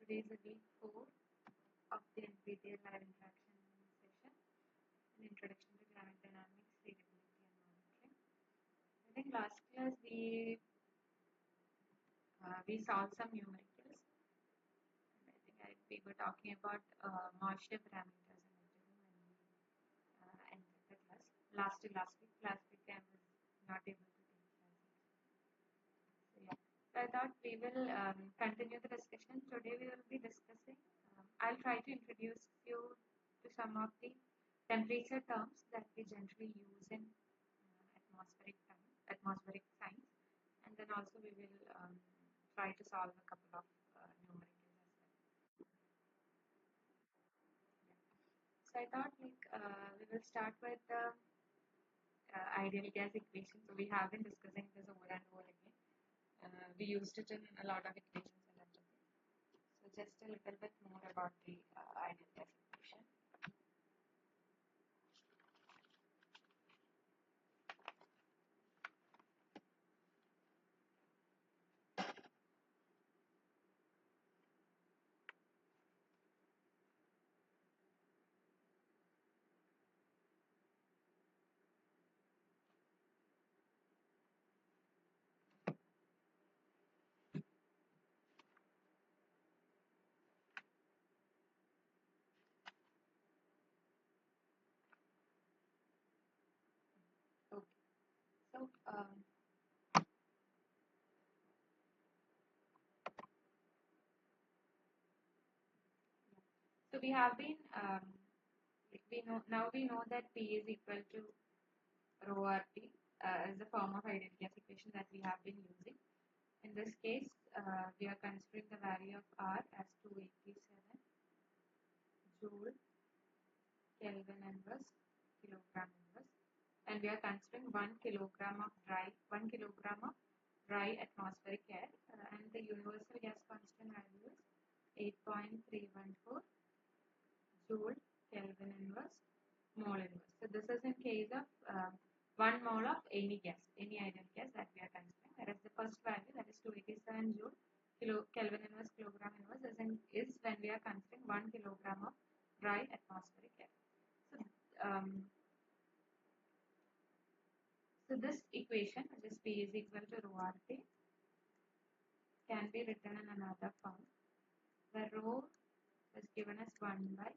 today is a week 4 of the NPTEL live interaction session, an introduction to climate dynamics, variability and monitoring. I think last class we solved some numericals, and I think we were talking about moisture parameters and everything when we entered the class. Last week I was not able to take classes. So yeah. So I thought we will continue the discussion. Today we will be discussing, I'll try to introduce you to some of the temperature terms that we generally use in atmospheric science, and then also we will try to solve a couple of numericals as well. Yeah. So I thought we will start with the ideal gas equation. So we have been discussing this over and over again. We used it in a lot of equations and everything. So just a little bit more about the ideal gas equation. Okay. So so we have been we know that P is equal to rho RT as the form of ideal gas equation that we have been using. In this case, we are considering the value of R as 287 joule Kelvin inverse kilogram inverse, and we are considering 1 kilogram of dry atmospheric air, and the universal gas constant value is 8.314 joule Kelvin inverse mole inverse. So this is in case of 1 mole of any ideal gas that we are considering, whereas the first value, that is 287 joule Kelvin inverse kilogram inverse, is when we are considering 1 kilogram of dry atmospheric air. So this equation, which is P is equal to rho RT, can be written in another form, where rho is given as 1 by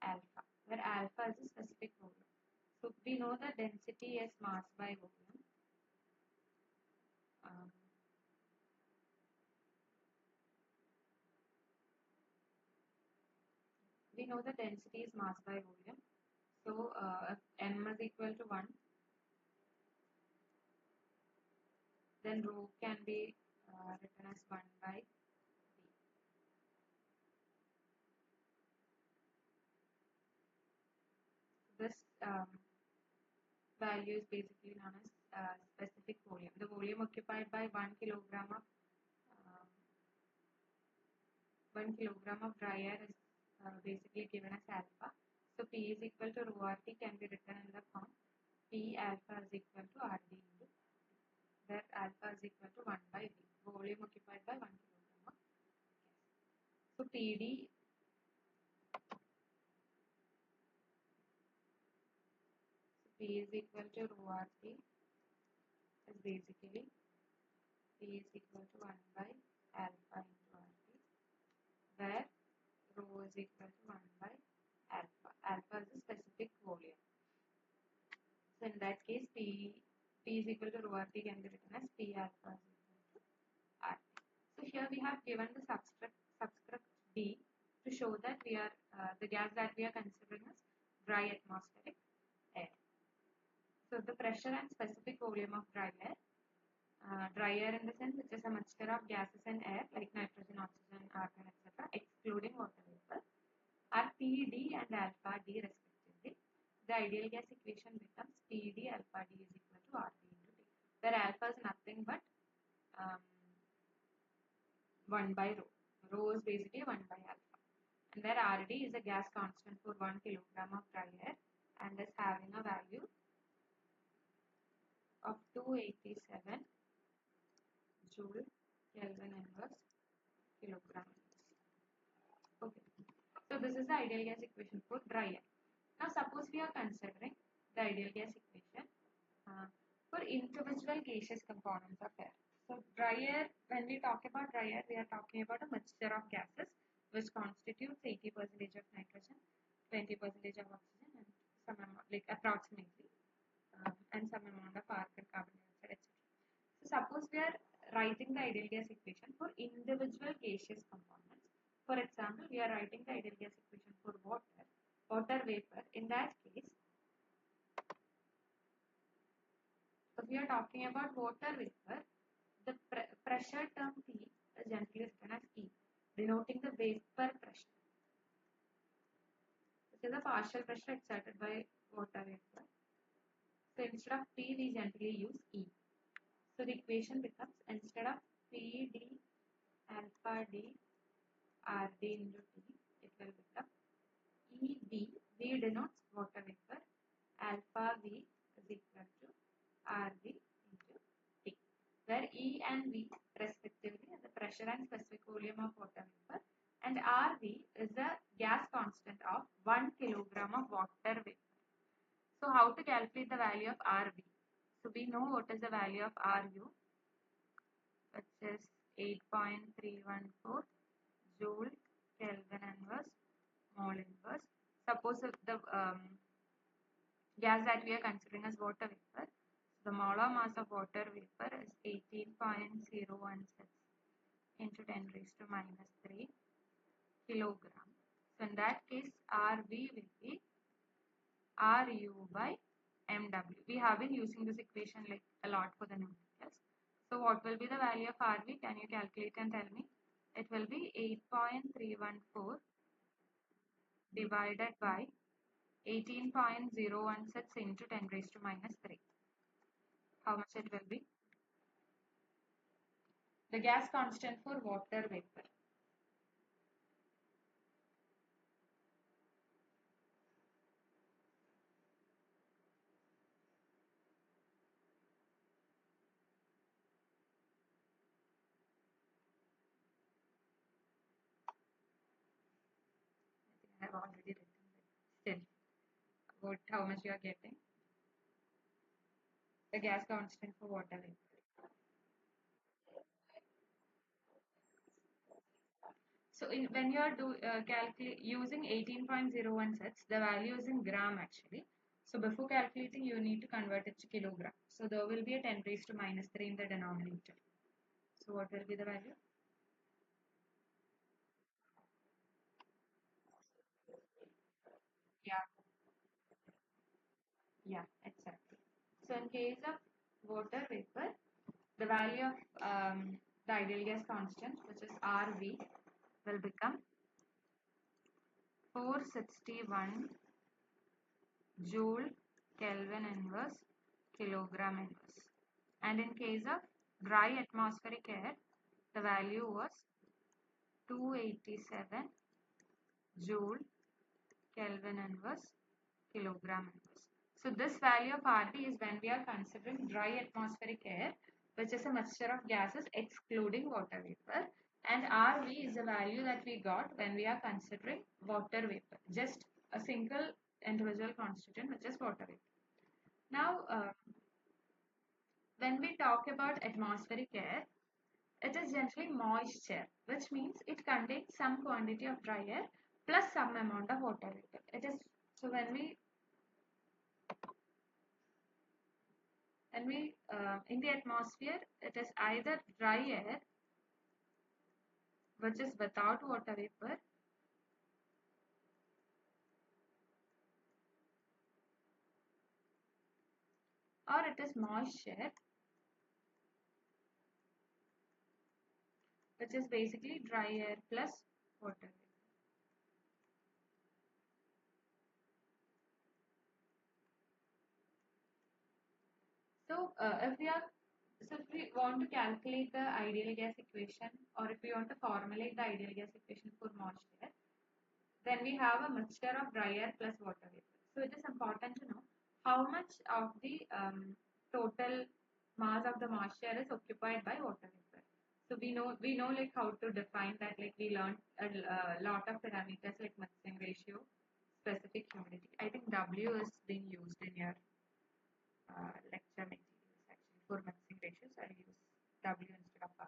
alpha, where alpha is a specific volume. So we know that density is mass by volume. We know the density is mass by volume. So if m is equal to 1, then rho can be written as 1 by v. This value is basically known as specific volume. The volume occupied by 1 kilogram of dry air is basically given as alpha. So P is equal to rho RT can be written in the form P alpha is equal to RD into T, where alpha is equal to 1 by V, volume occupied by 1 kilogram of gas. So PD P is equal to rho RT is basically P is equal to 1 by alpha into RT, where rho is equal to 1 by alpha. Alpha is a specific volume. So in that case, P is equal to rho RT can be written as P alpha is equal to RT. So here we have given the subscript D to show that we are the gas that we are considering as dry atmospheric air. So the pressure and specific volume of dry air in the sense which is a mixture of gases and air like nitrogen, oxygen, argon, etc., excluding water vapor, are PD and alpha D respectively. The ideal gas equation becomes PD alpha D is equal to RD into T, where alpha is nothing but 1 by rho. Rho is basically 1 by alpha. And where RD is a gas constant for 1 kilogram of dry air and is having a value of 287 joule Kelvin inverse kilogram inverse. So this is the ideal gas equation for dry air. Now suppose we are considering the ideal gas equation for individual gaseous components of air. So dry air, when we talk about dry air, we are talking about a mixture of gases which constitutes 80% of nitrogen, 20% of oxygen, and some amount, like approximately, and some amount of argon, carbon dioxide, etc. So suppose we are writing the ideal gas equation for individual gaseous components. For example, we are writing the ideal gas equation for water vapor. In that case, if we are talking about water vapor, the pressure term P is generally written as E, denoting the vapor pressure, which is the partial pressure exerted by water vapor. So instead of P, we generally use E. So the equation becomes, instead of P d alpha d RD into T, it will become EV. V denotes water vapor. Alpha V is equal to RD into T, where E and V respectively are the pressure and specific volume of water vapor, and RV is the gas constant of 1 kilogram of water vapor. So how to calculate the value of RV? So we know what is the value of RU, which is 8.314 joule Kelvin inverse mole inverse. Suppose if the gas that we are considering as water vapor, the molar mass of water vapor is 18.016 into 10 raised to minus 3 kilogram. So in that case, RV will be RU by MW. We have been using this equation like a lot for the numericals. So what will be the value of RV? Can you calculate and tell me? It will be 8.314 divided by 18.016 into 10 raised to minus 3. How much it will be? The gas constant for water vapor. I have already written it. Still, what, how much you are getting? The gas constant for water vapor. So when you are using 18.016, the value is in gram actually. So before calculating, you need to convert it to kilogram. So there will be a 10 raised to minus 3 in the denominator. So what will be the value? Yeah, yeah, exactly. So in case of water vapor, the value of the ideal gas constant, which is RV, will become 461 joule Kelvin inverse kilogram inverse. And in case of dry atmospheric air, the value was 287 joule Kelvin inverse kilogram inverse. So this value of RD is when we are considering dry atmospheric air, which is a mixture of gases excluding water vapor, and RV is the value that we got when we are considering water vapor, just a single individual constituent, which is water vapor. Now, when we talk about atmospheric air, it is generally moisture, which means it contains some quantity of dry air plus some amount of water vapor. It is so when we in the atmosphere, it is either dry air, which is without water vapor, or it is moisture, which is basically dry air plus water vapor. So if we want to calculate the ideal gas equation, or if we want to formulate the ideal gas equation for moisture, then we have a mixture of dry air plus water vapor. So it is important to know how much of the total mass of the moisture is occupied by water vapor. So we know like how to define that. Like we learned a lot of parameters like mixing ratio, specific humidity. I think W is being used in your lecture materials actually for mixing ratios. I use W instead of R.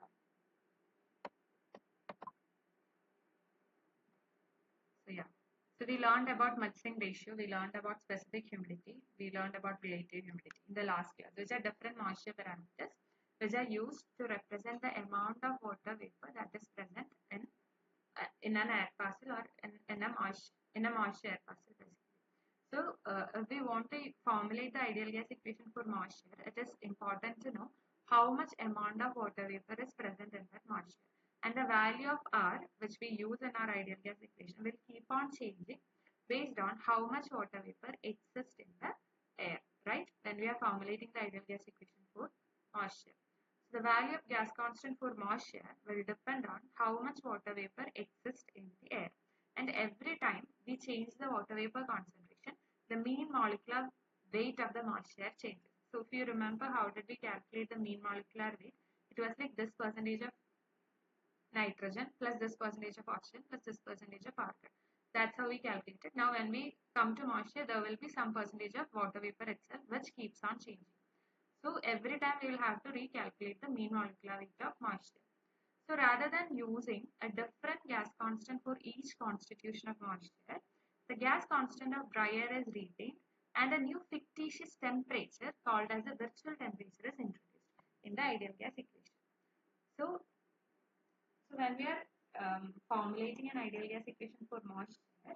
So yeah. So we learned about mixing ratio. We learned about specific humidity. We learned about relative humidity in the last class, which are different moisture parameters which are used to represent the amount of water vapor that is present in an air parcel or in a moisture air parcel basically. So if we want to formulate the ideal gas equation for moisture, it is important to know how much amount of water vapor is present in that moisture. And the value of R, which we use in our ideal gas equation, will keep on changing based on how much water vapor exists in the air, right? When we are formulating the ideal gas equation for moisture. So the value of gas constant for moisture will depend on how much water vapor exists in the air. And every time we change the water vapor concentration, the mean molecular weight of the moisture changes. So if you remember, how did we calculate the mean molecular weight? It was like this percentage of nitrogen plus this percentage of oxygen plus this percentage of argon. That's how we calculate it. Now when we come to moisture, there will be some percentage of water vapor itself which keeps on changing. So every time we will have to recalculate the mean molecular weight of moisture. So rather than using a different gas constant for each constitution of moisture, the gas constant of dry air is retained and a new fictitious temperature called as a virtual temperature is introduced in the ideal gas equation. So, so when we are formulating an ideal gas equation for moisture,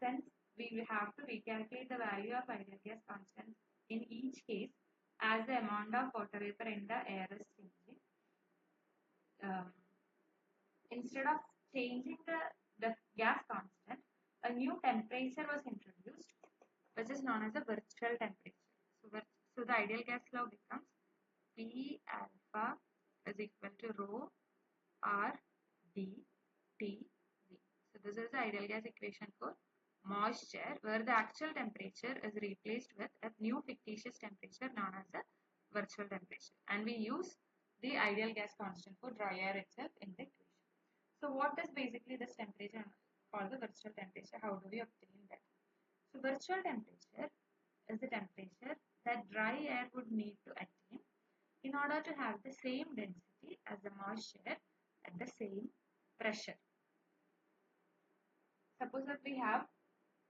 since we will have to recalculate the value of ideal gas constant in each case as the amount of water vapor in the air is changing. Um, Instead of changing the gas constant, a new temperature was introduced, which is known as the virtual temperature. So the ideal gas law becomes P alpha is equal to rho R d T V. So this is the ideal gas equation for moisture, where the actual temperature is replaced with a new fictitious temperature known as a virtual temperature. And we use the ideal gas constant for dry air itself in the equation. So what is basically this temperature called the virtual temperature? How do we obtain that? So virtual temperature is the temperature that dry air would need to attain in order to have the same density as the moisture at the same pressure. Suppose that we have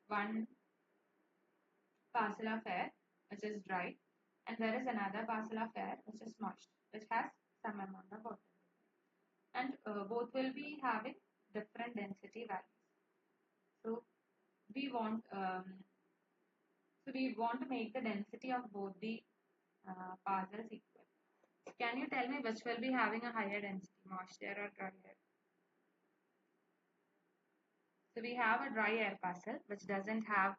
one parcel of air which is dry and there is another parcel of air which is moist, which has some amount of water, and both will be having different density values. So we want to make the density of both the parcels equal. Can you tell me which will be having a higher density, moisture or dry air? So we have a dry air parcel which doesn't have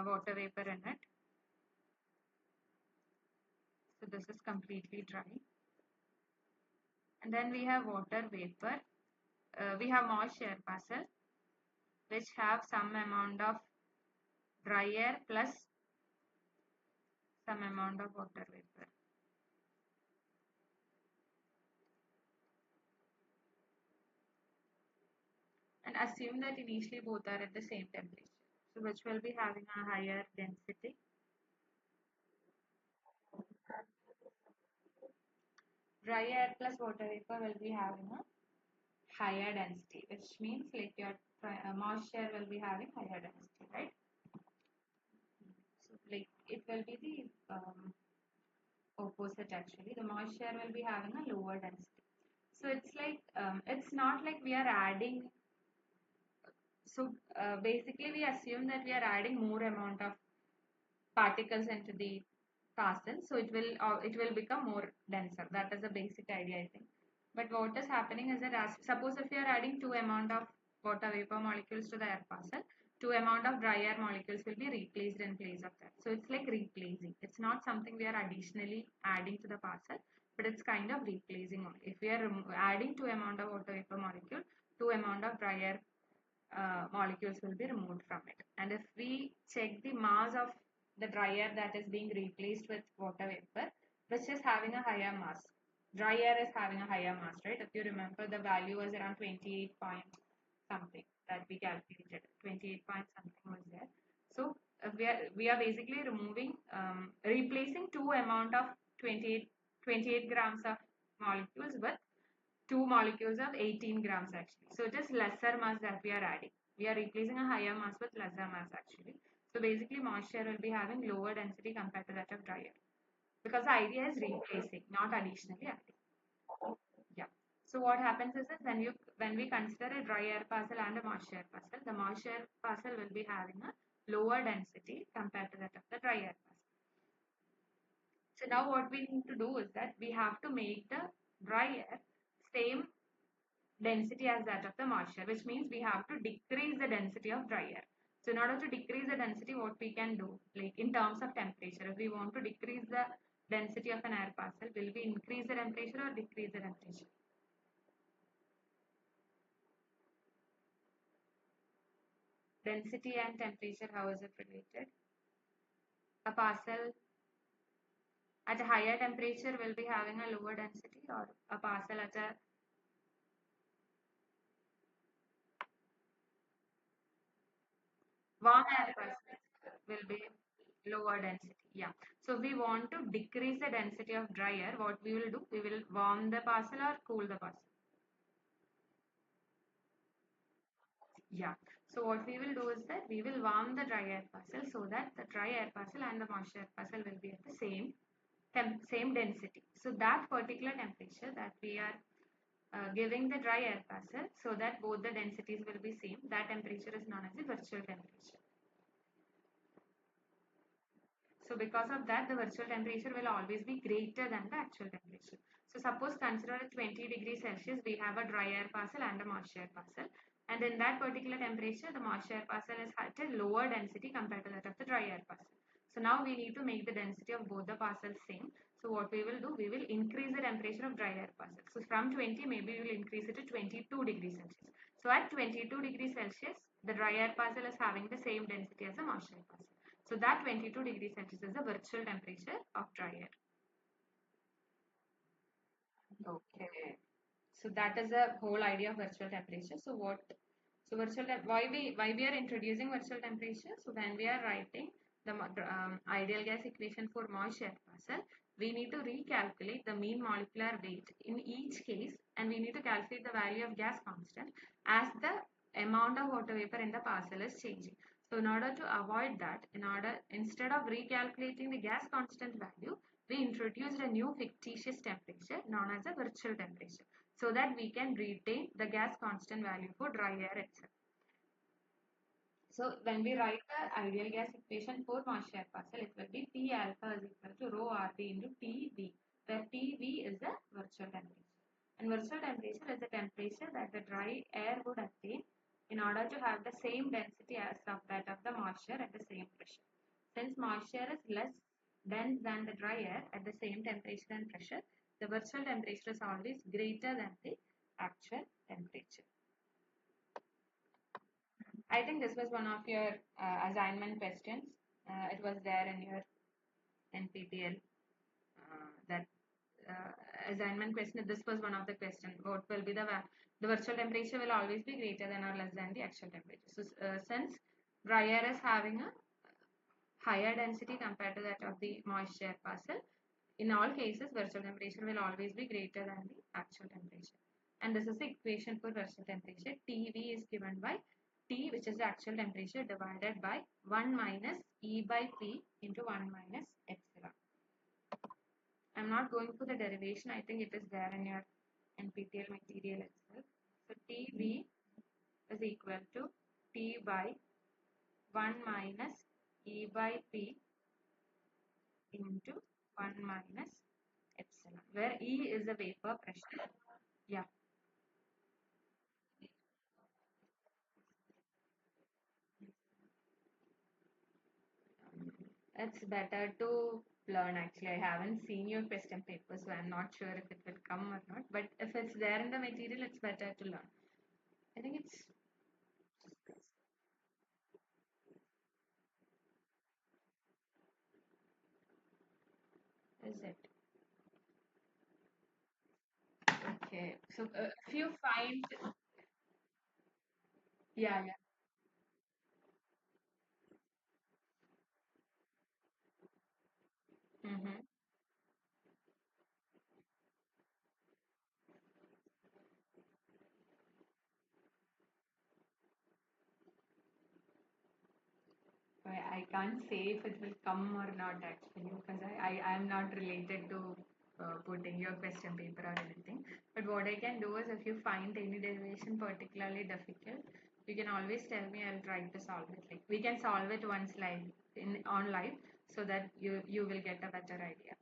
water vapor in it. So this is completely dry. And then we have water vapor. We have moisture parcel which have some amount of dry air plus some amount of water vapor. And assume that initially both are at the same temperature. So which will be having a higher density? Dry air plus water vapor will be having a higher density, which means like your moisture will be having higher density, right? So like it will be the opposite actually. The moisture will be having a lower density. So it's like it's not like we are adding. So basically we assume that we are adding more amount of particles into the parcel, so it will become more denser. That is the basic idea, I think. But what is happening is that, as suppose if you are adding two amount of water vapor molecules to the air parcel, two amount of dry air molecules will be replaced in place of that. So it's like replacing. It's not something we are additionally adding to the parcel, but it's kind of replacing only. If we are adding two amount of water vapor molecule, two amount of dry air molecules will be removed from it. And if we check the mass of the dry air that is being replaced with water vapor, which is having a higher mass. Dry air is having a higher mass, right? If you remember, the value was around 28 point something that we calculated. 28 point something was there. So we are basically replacing two amount of 28 grams of molecules with two molecules of 18 grams actually. So it is lesser mass that we are adding. We are replacing a higher mass with lesser mass actually. So basically moisture will be having lower density compared to that of dry air. Because the idea is replacing, not additionally adding. Yeah. So what happens is that when we consider a dry air parcel and a moist air parcel, the moist air parcel will be having a lower density compared to that of the dry air parcel. So now what we need to do is that we have to make the dry air same density as that of the moisture, which means we have to decrease the density of dry air. So in order to decrease the density, what we can do, like in terms of temperature, if we want to decrease the density of an air parcel, will we increase the temperature or decrease the temperature? Density and temperature, how is it related? A parcel at a higher temperature will be having a lower density, or a parcel at a warm air parcel will be lower density. Yeah. So we want to decrease the density of dry air. What we will do? We will warm the parcel or cool the parcel. Yeah. So what we will do is that we will warm the dry air parcel so that the dry air parcel and the moist air parcel will be at the same density. So that particular temperature that we are giving the dry air parcel so that both the densities will be same. That temperature is known as the virtual temperature. So because of that, the virtual temperature will always be greater than the actual temperature. So suppose consider at 20 degrees Celsius, we have a dry air parcel and a moist air parcel. And in that particular temperature, the moist air parcel is at a lower density compared to that of the dry air parcel. So now we need to make the density of both the parcels same. So what we will do, we will increase the temperature of dry air parcel. So from 20, maybe we will increase it to 22 degrees Celsius. So at 22 degrees Celsius, the dry air parcel is having the same density as the moist air parcel. So that 22 degrees Celsius is the virtual temperature of dry air. Okay. So that is the whole idea of virtual temperature. So why we are introducing virtual temperature? So when we are writing the ideal gas equation for moist air parcel, we need to recalculate the mean molecular weight in each case, and we need to calculate the value of gas constant as the amount of water vapor in the parcel is changing. So in order to avoid that, instead of recalculating the gas constant value, we introduced a new fictitious temperature known as a virtual temperature so that we can retain the gas constant value for dry air itself. So when we write the ideal gas equation for moist air parcel, it will be T alpha is equal to rho RT into TV, where TV is the virtual temperature. And virtual temperature is the temperature that the dry air would attain in order to have the same density as of that of the moisture at the same pressure. Since moisture is less dense than the dry air at the same temperature and pressure, the virtual temperature is always greater than the actual temperature. I think this was one of your assignment questions. It was there in your NPTEL. That assignment question. This was one of the questions. What will be the virtual temperature will always be greater than or less than the actual temperature. So since dry air is having a higher density compared to that of the moisture parcel, in all cases virtual temperature will always be greater than the actual temperature. And this is the equation for virtual temperature. TV is given by T, which is the actual temperature, divided by 1 minus E by P into 1 minus epsilon. I'm not going for the derivation. I think it is there in your NPTEL material itself. So TV is equal to T by 1 minus E by P into 1 minus epsilon, where E is the vapor pressure. Yeah. It's better to learn actually. I haven't seen your question paper, so I'm not sure if it will come or not. But if it's there in the material, it's better to learn. I think it's is it. Okay. So if you find, yeah, yeah. Mm-hmm. I can't say if it will come or not actually because I am not related to putting your question paper or anything. But what I can do is if you find any derivation particularly difficult, you can always tell me. I'll try to solve it. Like we can solve it once live in on live so that you will get a better idea.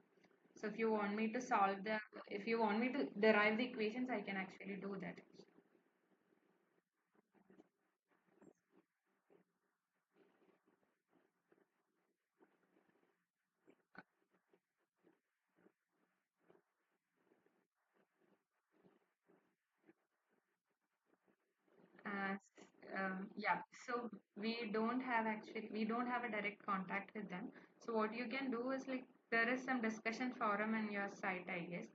So if you want me to solve the if you want me to derive the equations, I can actually do that. Uh, yeah, so we don't have a direct contact with them. So what you can do is like there is some discussion forum in your site, I guess.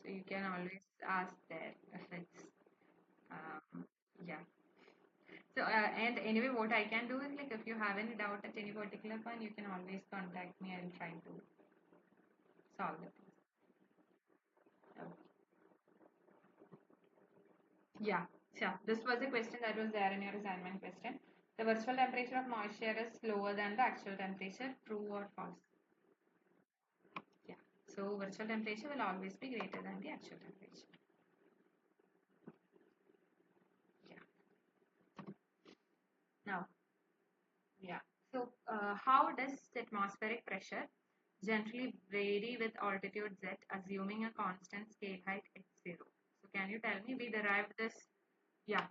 So you can always ask there if it's yeah. So and anyway, what I can do is like if you have any doubt at any particular point, you can always contact me. I'll try to solve it. Okay. Yeah, sure. This was a question that was there in your assignment question. The virtual temperature of moisture is lower than the actual temperature. True or false? Yeah. So virtual temperature will always be greater than the actual temperature. Yeah. Now, yeah. So how does atmospheric pressure generally vary with altitude z, assuming a constant scale height x0? So can you tell me? We derived this. Yeah.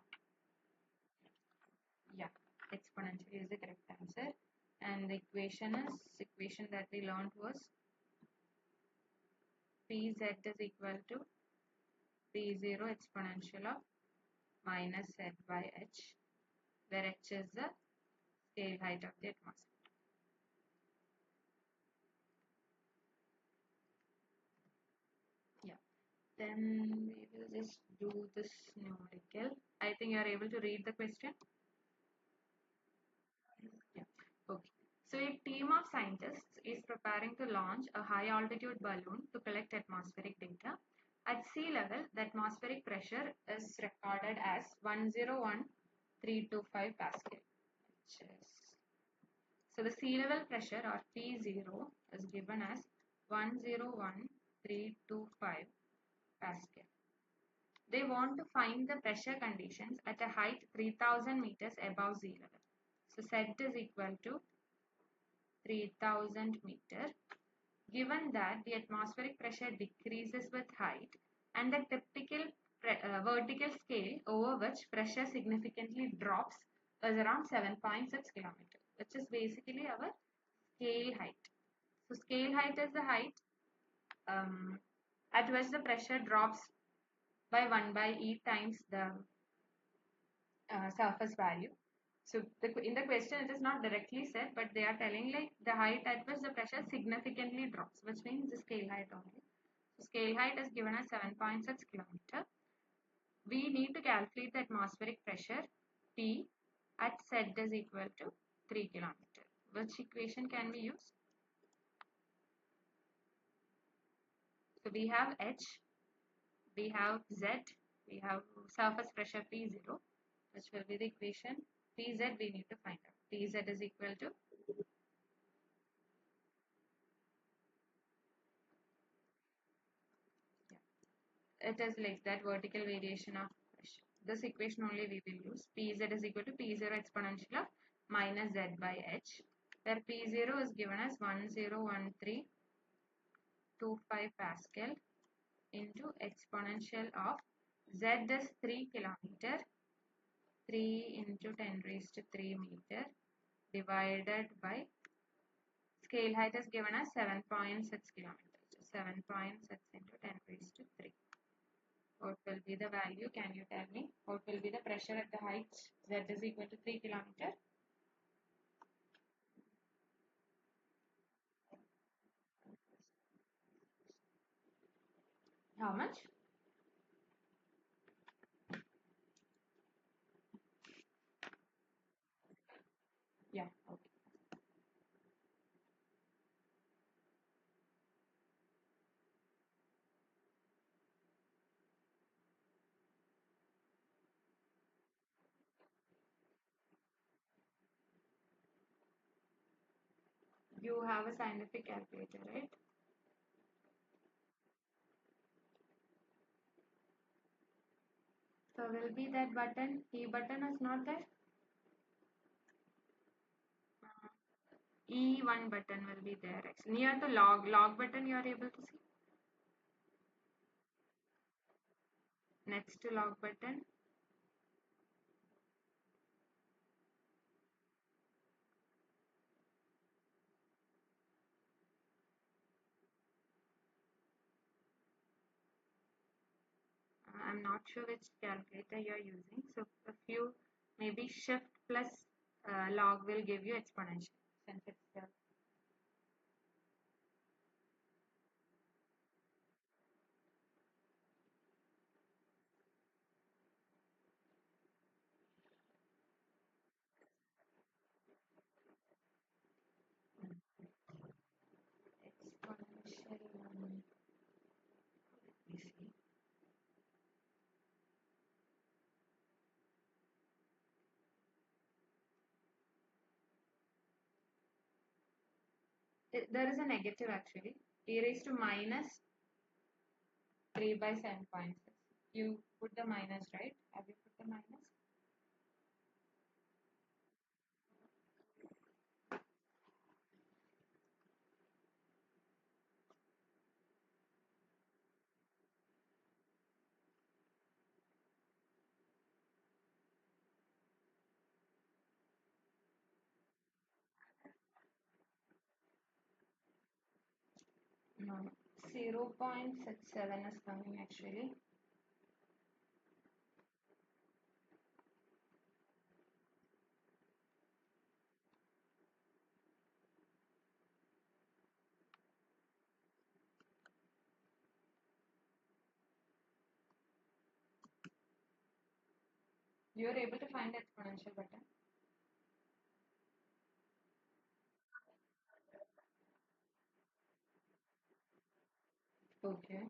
Yeah. Exponentially is the correct answer. And the equation that we learned was Pz is equal to P0 exponential of minus z by h, where h is the scale height of the atmosphere. Yeah. Then we will just do this numerical. I think you are able to read the question. Yeah. Okay. So a team of scientists is preparing to launch a high altitude balloon to collect atmospheric data. At sea level, the atmospheric pressure is recorded as 101,325 Pascal, which is so the sea level pressure or P0 is given as 101,325 Pascal. They want to find the pressure conditions at a height 3000 meters above sea level. So Z is equal to 3000 meter. Given that the atmospheric pressure decreases with height and the typical vertical scale over which pressure significantly drops is around 7.6 kilometers, which is basically our scale height. So scale height is the height at which the pressure drops by 1 by E times the surface value. So in the question it is not directly said, but they are telling like the height at which the pressure significantly drops, which means the scale height only. So scale height is given as 7.6 kilometer. We need to calculate the atmospheric pressure P at Z is equal to 3 kilometer. Which equation can we use? So we have H, we have Z, we have surface pressure P0, which will be the equation. Pz we need to find out. Pz is equal to, yeah, it is like that vertical variation of pressure. This equation only we will use. Pz is equal to P0 exponential of minus Z by H, where P0 is given as 101325 Pascal into exponential of Z is 3 kilometer, 3 into 10 raised to 3 meter divided by scale height is given as 7.6 kilometers. 7.6 into 10 raised to 3. What will be the value? Can you tell me? What will be the pressure at the height z is equal to 3 kilometer? How much? You have a scientific calculator, right? So will be that button, E button is not there. E1 button will be there actually. Near the log button you are able to see. Next to log button. I'm not sure which calculator you are using. So if you maybe shift plus log will give you exponential since it's the exponential. Let me see. There is a negative actually. E raised to minus 3 by 7.6. You put the minus, right? Have you put the minus? No. 0.67 is coming actually. You are able to find the exponential button. Okay.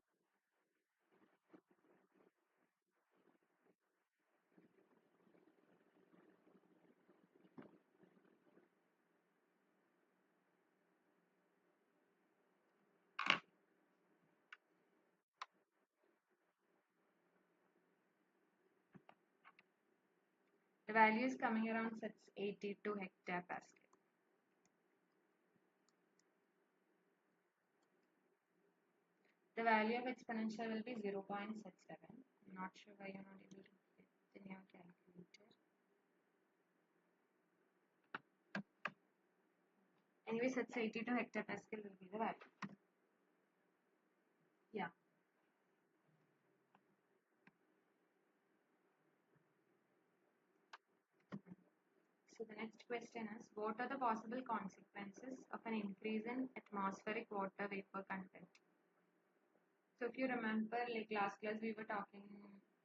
The value is coming around 682 hectopascal. The value of exponential will be 0.67. I'm not sure why you're not able to fit in your calculator. Anyway, 682 hectopascal will be the value. Yeah. So the next question is, what are the possible consequences of an increase in atmospheric water vapor content? So if you remember, like last class we were talking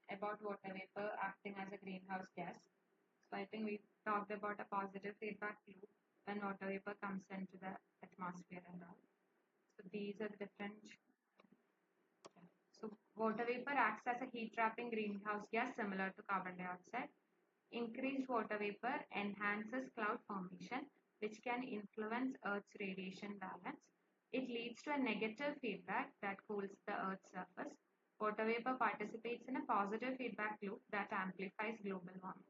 about water vapor acting as a greenhouse gas. So I think we talked about a positive feedback loop when water vapor comes into the atmosphere and all. So these are the different. So water vapor acts as a heat trapping greenhouse gas similar to carbon dioxide. Increased water vapor enhances cloud formation, which can influence Earth's radiation balance. It leads to a negative feedback that cools the Earth's surface. Water vapor participates in a positive feedback loop that amplifies global warming.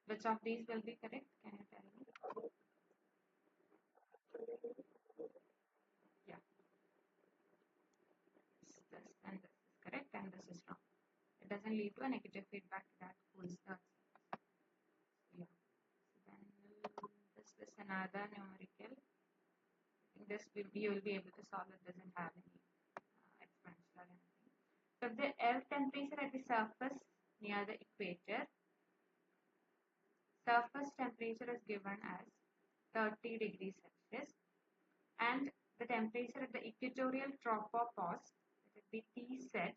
Which of these will be correct? Can you tell me? Yeah, this and this is correct and this is wrong. It doesn't lead to a negative feedback that cools the Earth's surface. Yeah. So then this is another numerical. This will be, you will be able to solve. It doesn't have any exponential or anything. So the earth temperature at the surface near the equator, surface temperature is given as 30 degrees Celsius, and the temperature at the equatorial tropopause, that would be T set.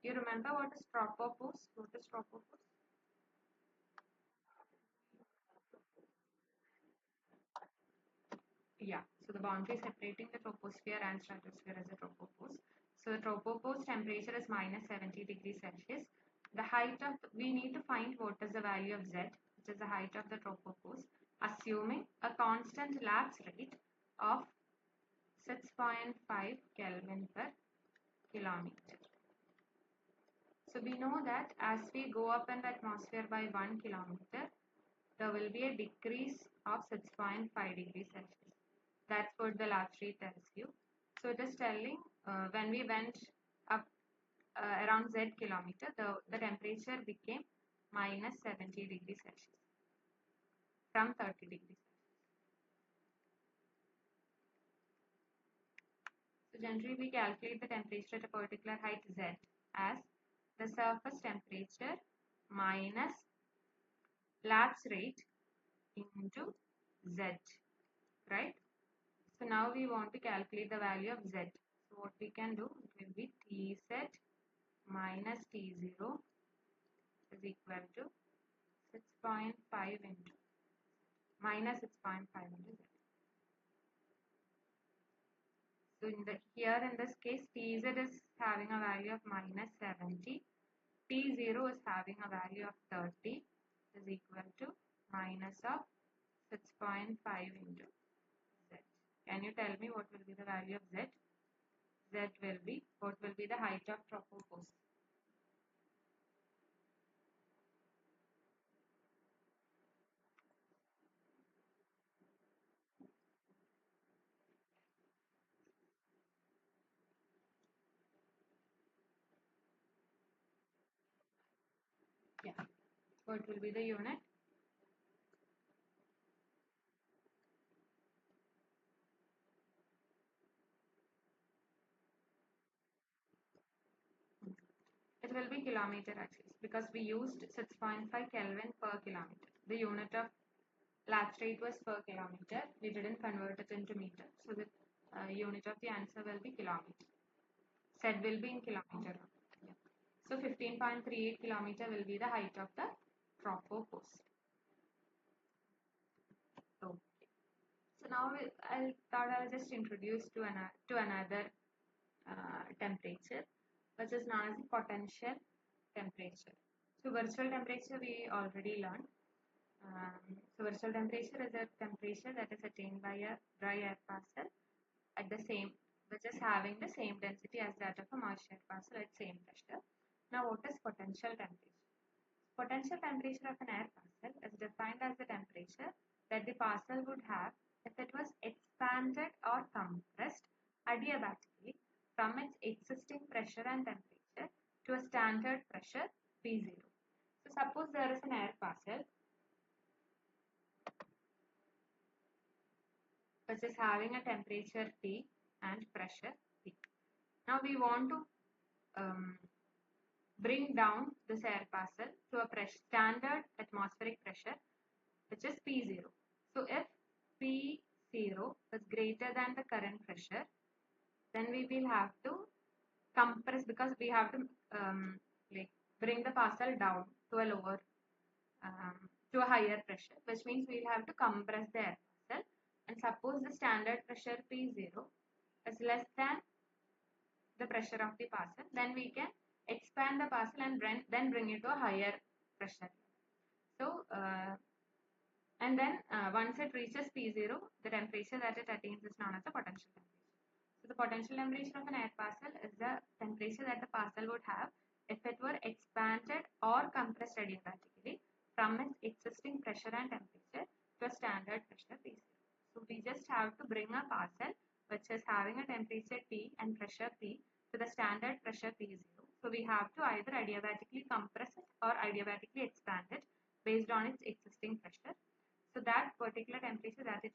You remember what is tropopause? What is tropopause? Yeah, so the boundary separating the troposphere and stratosphere is a tropopause. So the tropopause temperature is minus 70 degrees Celsius. The height of, we need to find what is the value of Z, which is the height of the tropopause, assuming a constant lapse rate of 6.5 Kelvin per kilometer. So we know that as we go up in the atmosphere by 1 kilometer, there will be a decrease of 6.5 degrees Celsius. That's what the lab sheet tells you. So it is telling when we went up around Z kilometer, the temperature became minus 70 degrees Celsius from 30 degrees Celsius. So generally we calculate the temperature at a particular height Z as the surface temperature minus lapse rate into Z, right? So now we want to calculate the value of Z. So what we can do, it will be Tz minus T0 is equal to 6.5 into minus 6.5 into Z. So here in this case, Tz is having a value of minus 70. T0 is having a value of 30 is equal to minus of 6.5 into Z. Can you tell me what will be the value of Z? Z will be, what will be the height of tropopause? Yeah. What will be the unit? It will be kilometer actually because we used 6.5 Kelvin per kilometer. The unit of lapse rate was per kilometer. We didn't convert it into meter. So the unit of the answer will be kilometer. Z will be in kilometer. Yeah. So 15.38 kilometer will be the height of the tropopause. Okay. So now I thought I'll just introduce to another temperature, which is known as the potential temperature. So virtual temperature we already learned. So virtual temperature is a temperature that is attained by a dry air parcel at the same, which is having the same density as that of a moist air parcel at same pressure. Now what is potential temperature? Potential temperature of an air parcel is defined as the temperature that the parcel would have if it was expanded or compressed adiabatically from its existing pressure and temperature to a standard pressure P0. So suppose there is an air parcel which is having a temperature T and pressure P. Now we want to bring down this air parcel to a standard atmospheric pressure which is P0. So if P0 is greater than the current pressure, then we will have to compress because we have to like bring the parcel down to a lower to a higher pressure, which means we will have to compress the air parcel. And suppose the standard pressure P0 is less than the pressure of the parcel, then we can expand the parcel and then bring it to a higher pressure. So and then once it reaches P0, the temperature that it attains is known as the potential temperature. So the potential temperature of an air parcel is the temperature that the parcel would have if it were expanded or compressed adiabatically from its existing pressure and temperature to a standard pressure P0. So we just have to bring a parcel which is having a temperature T and pressure P to the standard pressure P0. So we have to either adiabatically compress it or adiabatically expand it based on its existing pressure. So that particular temperature that it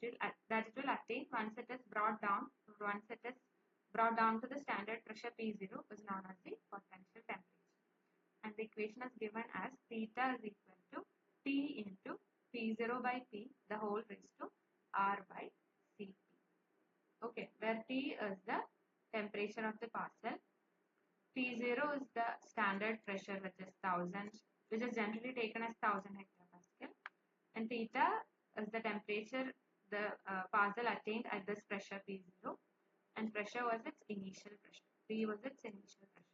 will attain once it is brought down to the standard pressure P0 is known as the potential temperature. And the equation is given as theta is equal to T into P0 by P the whole raised to R by Cp. Okay, where T is the temperature of the parcel, P0 is the standard pressure which is 1000, which is generally taken as 1000 hectopascal, and theta is the temperature the parcel attained at this pressure P0, and pressure was its initial pressure. P was its initial pressure.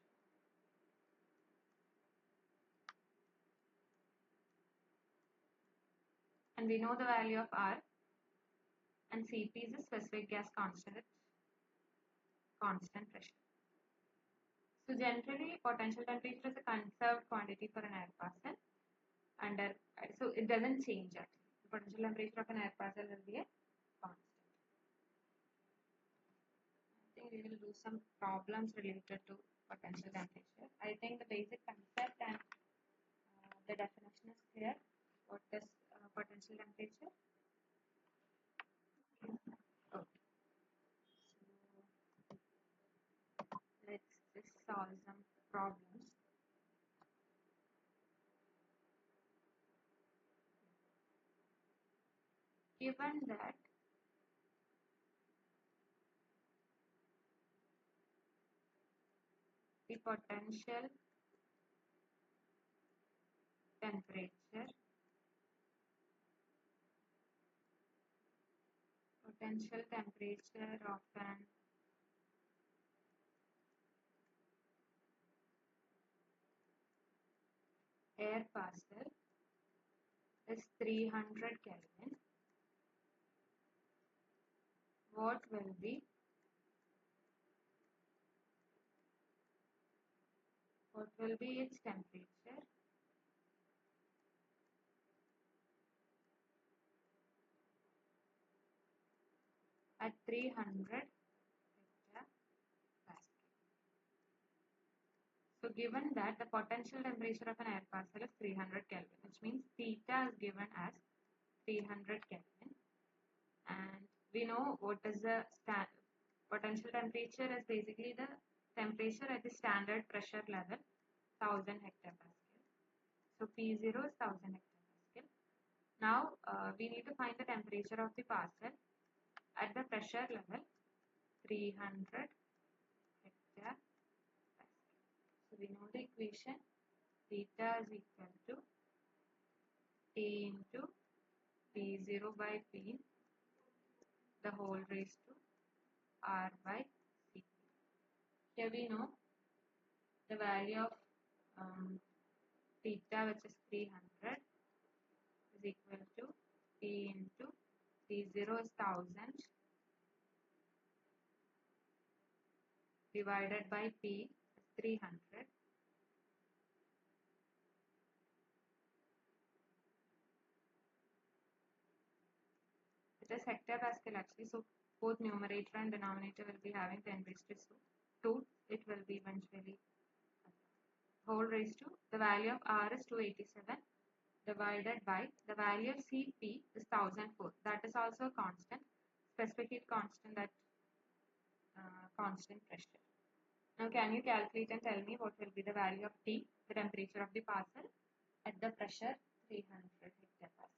And we know the value of R and Cp is the specific gas constant at constant pressure. So generally, potential temperature is a conserved quantity for an air parcel. So it doesn't change actually. The potential temperature of an air parcel will be a constant. I think we will do some problems related to potential temperature. I think the basic concept and the definition is clear. What is potential temperature? Okay. So let's just solve some problems. Given that the potential temperature of an air parcel is 300 Kelvin. What will be its temperature at 300 hectopascal? So given that the potential temperature of an air parcel is 300 Kelvin, which means theta is given as 300 Kelvin, and we know what is the potential temperature is basically the temperature at the standard pressure level, 1000 hectopascal. So P0 is 1000 hectopascal. Now we need to find the temperature of the parcel at the pressure level 300 hectopascal. So we know the equation, theta is equal to T into P0 by P, the whole raised to R by Cp. Here we know the value of theta, which is 300, is equal to P into P0 is 1000 divided by P is 300. It is hectopascal actually, so both numerator and denominator will be having 10 raised to 2. It will be eventually whole raised to, the value of R is 287 divided by the value of Cp is 1004. That is also a constant, specific heat constant at constant pressure. Now can you calculate and tell me what will be the value of T, the temperature of the parcel at the pressure 300 hectopascal?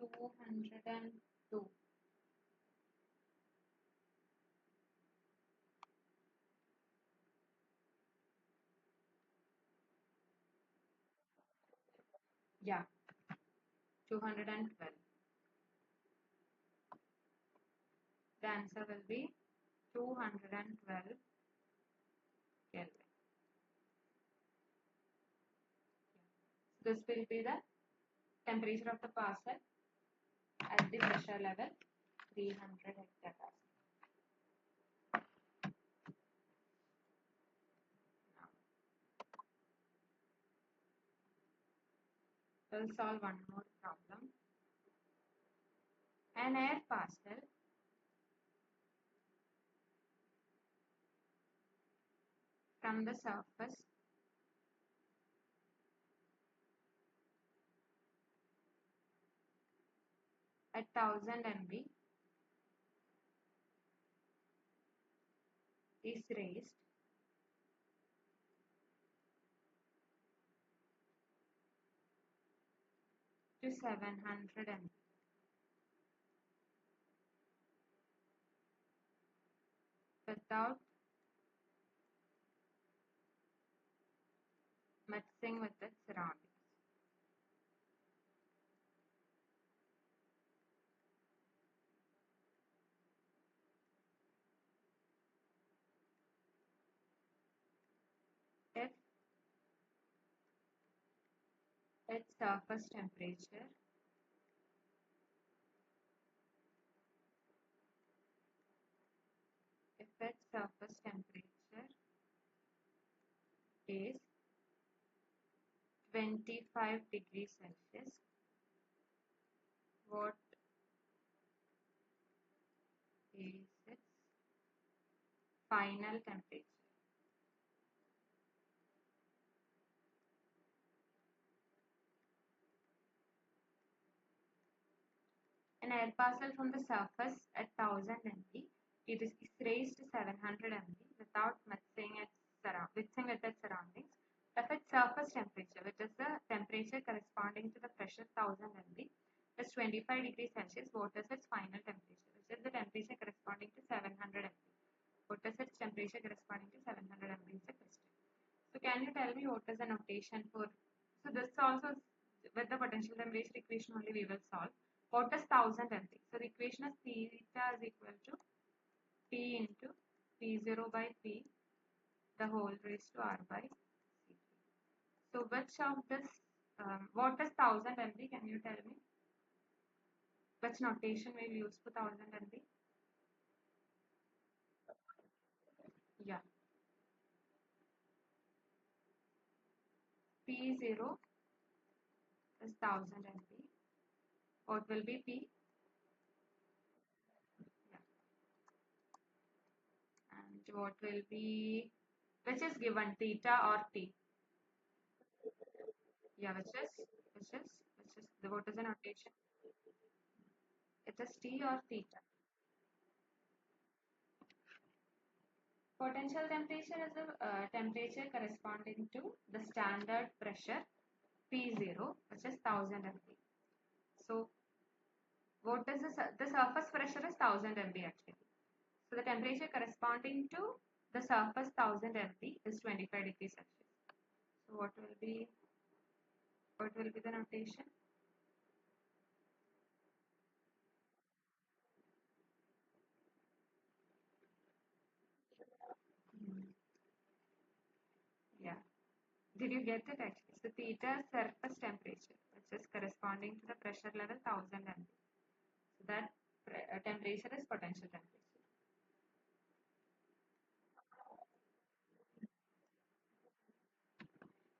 202. Yeah, 212. The answer will be 212 Kelvin. This will be the temperature of the parcel at the pressure level 300 hectopascal. We'll solve one more problem. An air parcel from the surface at 1000 MB is raised to 700 MB. Without mixing with its surroundings. If its surface temperature is 25 degrees Celsius, what is its final temperature? An air parcel from the surface at 1000 MB, it is raised to 700 MB without mixing with its surroundings. If its surface temperature, which is the temperature corresponding to the pressure 1000 MB, is 25 degrees Celsius, what is its final temperature, which is the temperature corresponding to 700 MB? What is its temperature corresponding to 700 MB is the question. So can you tell me what is the notation for, so this also with the potential temperature equation only we will solve. What is 1000 MB? So the equation is theta is equal to T into P0 by P the whole raised to R by C. So which of this, what is 1000 MB? Can you tell me? Which notation we will use for 1000 MB? Yeah. P0 is 1000 MB. What will be P? Yeah. And what will be, which is given, theta or T? Yeah, what is the notation? It is T or theta. Potential temperature is the temperature corresponding to the standard pressure P0, which is 1000 MB. So what is the surface pressure is 1000 MB actually. So the temperature corresponding to the surface 1000 MB is 25 degrees Celsius. So what will be the notation? Yeah. Did you get it actually? So theta is surface temperature, which is corresponding to the pressure level 1000 MB. So that temperature is potential temperature.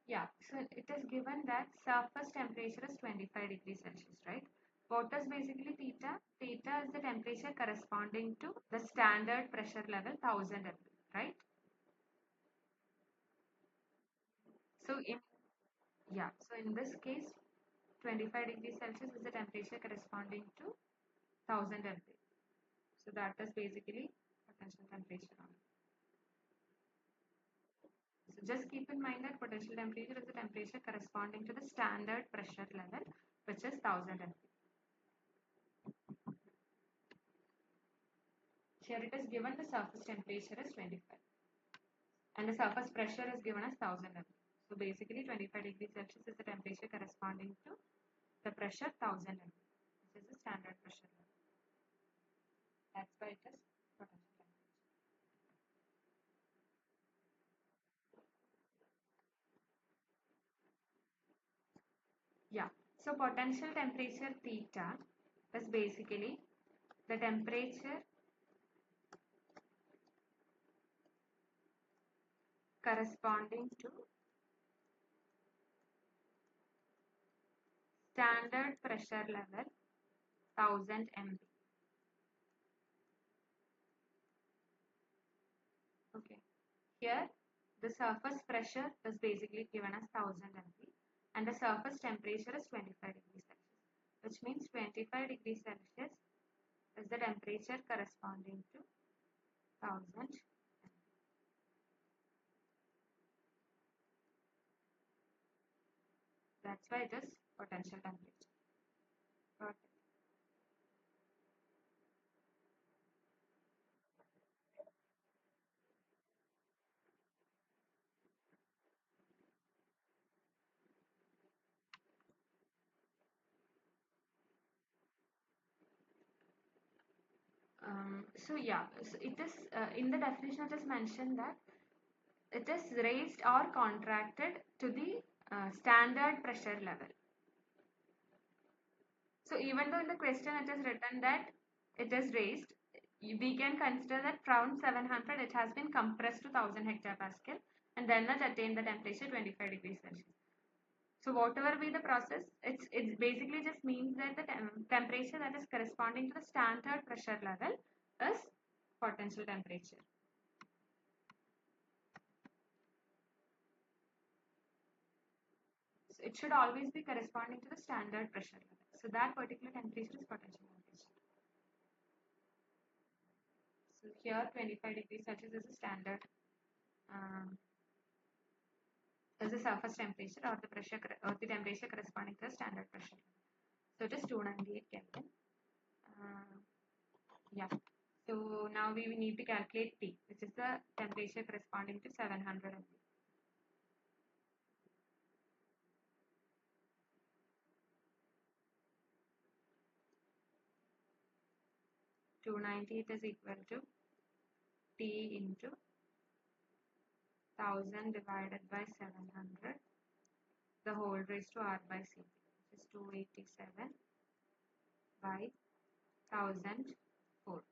Yeah, so it is given that surface temperature is 25 degrees Celsius, right? What is basically theta? Theta is the temperature corresponding to the standard pressure level 1000 MB, right? So in this case, 25 degrees Celsius is the temperature corresponding to 1000 MB. So that is basically potential temperature only. So just keep in mind that potential temperature is the temperature corresponding to the standard pressure level, which is 1000 MB. Here it is given the surface temperature is 25 and the surface pressure is given as 1000 MB. So basically 25 degrees Celsius is the temperature corresponding to the pressure 1000 MB, which is the standard pressure level. That's why it is potential temperature. Yeah, so potential temperature theta is basically the temperature corresponding to standard pressure level 1000 MB. Okay, here the surface pressure is basically given as 1000 MB and the surface temperature is 25 degrees Celsius. which means 25 degrees Celsius is the temperature corresponding to 1000. That's why it is potential temperature. Got it. So yeah, so it is in the definition it is mentioned that it is raised or contracted to the standard pressure level. So even though in the question it is written that it is raised, we can consider that from 700 it has been compressed to 1000 hectopascal and then it attained the temperature 25 degrees Celsius. So whatever be the process, it's basically just means that the temperature that is corresponding to the standard pressure level is potential temperature. So it should always be corresponding to the standard pressure level. So that particular temperature is potential temperature. So here 25 degrees Celsius is a standard, is the surface temperature or the pressure or the temperature corresponding to the standard pressure level. So it is 298 Kelvin. Yeah. So now we need to calculate T, which is the temperature corresponding to 700 MV. 298 is equal to T into 1000 divided by 700, the whole raised to R by C, which is 287 by 1004.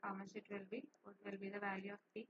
How much it will be? What will be the value of T?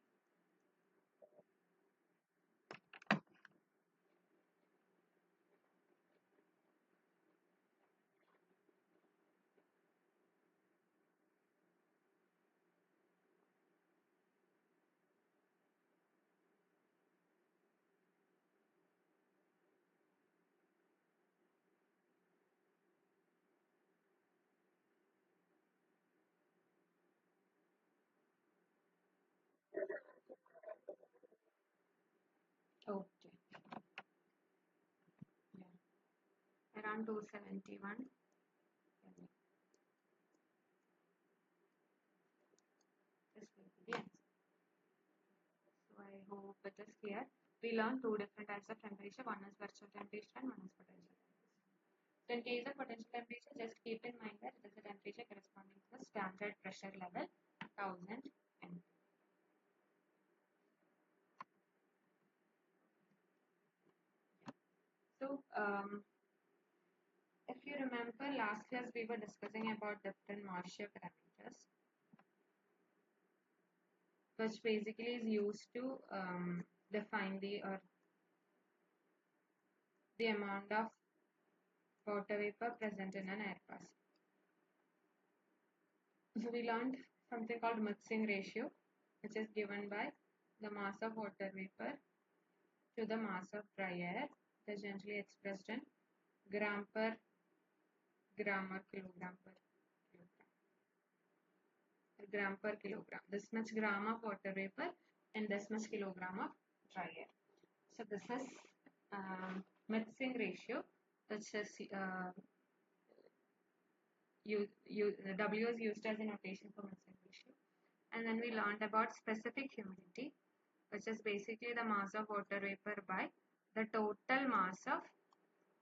Okay. Yeah. Around 271. This will be the answer. So I hope it is clear. We learned two different types of temperature. One is virtual temperature and one is potential temperature. So in case of potential temperature, just keep in mind that it is a temperature corresponding to the standard pressure level 1000 MV. So if you remember last class we were discussing about depth and moisture parameters, which basically is used to define the amount of water vapor present in an air pass. So we learned something called mixing ratio, which is given by the mass of water vapor to the mass of dry air. It is generally expressed in gram per gram or kilogram per kilogram. Gram per kilogram. This much gram of water vapor and this much kilogram of dry air. So this is mixing ratio, which is W is used as a notation for mixing ratio. And then we learned about specific humidity, which is basically the mass of water vapor by the total mass of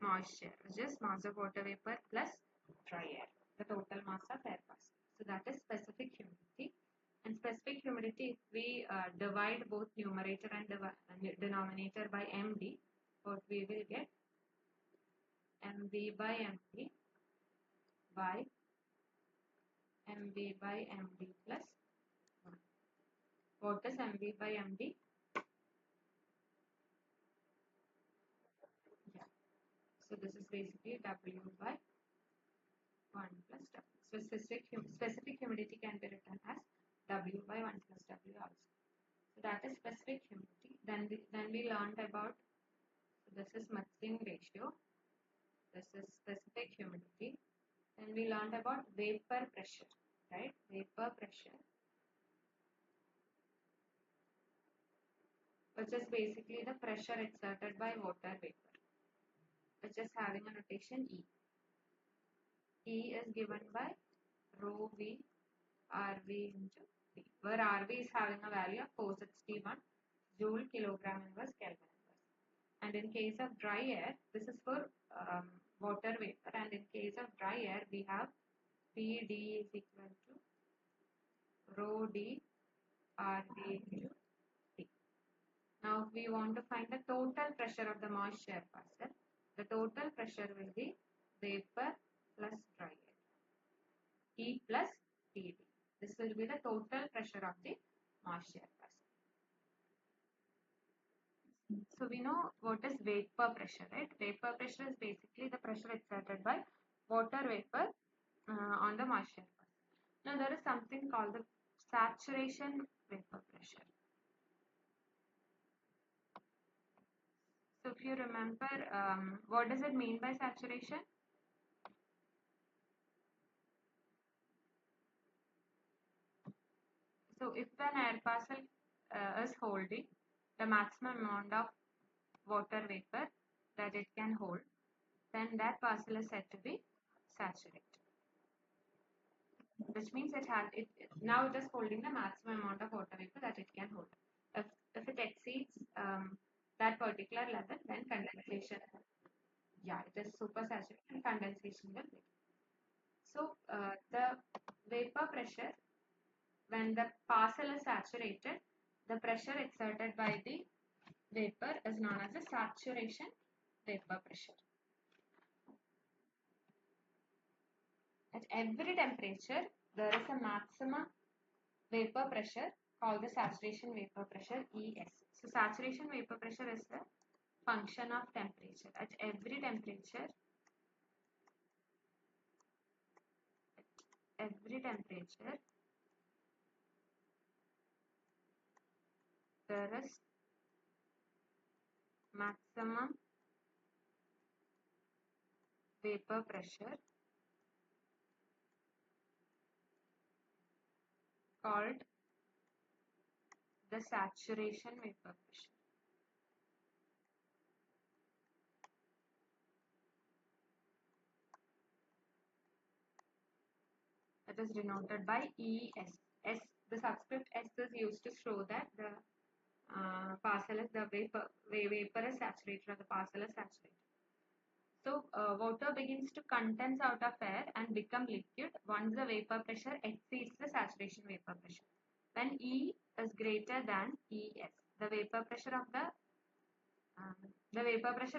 moisture, which is mass of water vapor plus dry air, the total mass of air pass. So that is specific humidity. And specific humidity, if we divide both numerator and denominator by MD, what we will get? MV by MD by MV by MD plus 1. What is MV by MD? Yeah. So this is basically W by 1 plus W. So specific humidity can be written as W by 1 plus W also. So that is specific humidity. Then we learned about, so this is mixing ratio. this is specific humidity. Then we learned about vapor pressure, right? Vapor pressure, which is basically the pressure exerted by water vapor, which is having a notation E. E is given by rho V RV into T, where RV is having a value of 461 joule kilogram inverse Kelvin inverse. And in case of dry air, this is for water vapor, and in case of dry air, we have PD is equal to rho D RV into T. Now we want to find the total pressure of the moist air parcel. The total pressure will be vapor plus dry air, E plus PD. This will be the total pressure of the moist air parcel. So we know what is vapor pressure, right? Vapor pressure is basically the pressure exerted by water vapor on the moist air parcel. Now there is something called the saturation vapor pressure. So if you remember, what does it mean by saturation? So if an air parcel is holding the maximum amount of water vapor that it can hold, then that parcel is said to be saturated. Which means now it is holding the maximum amount of water vapor that it can hold. If it exceeds that particular level, then condensation, it is supersaturated and condensation will begin. So the vapor pressure, when the parcel is saturated, the pressure exerted by the vapor is known as the saturation vapor pressure. At every temperature, there is a maximum vapor pressure called the saturation vapor pressure, ES. So saturation vapor pressure is the function of temperature. At every temperature, there is maximum vapor pressure called the saturation vapor pressure. It is denoted by ES. The subscript S is used to show that the parcel is the vapor is saturated or the parcel is saturated. So water begins to condense out of air and become liquid once the vapor pressure exceeds the saturation vapor pressure. When E is greater than ES, the vapor pressure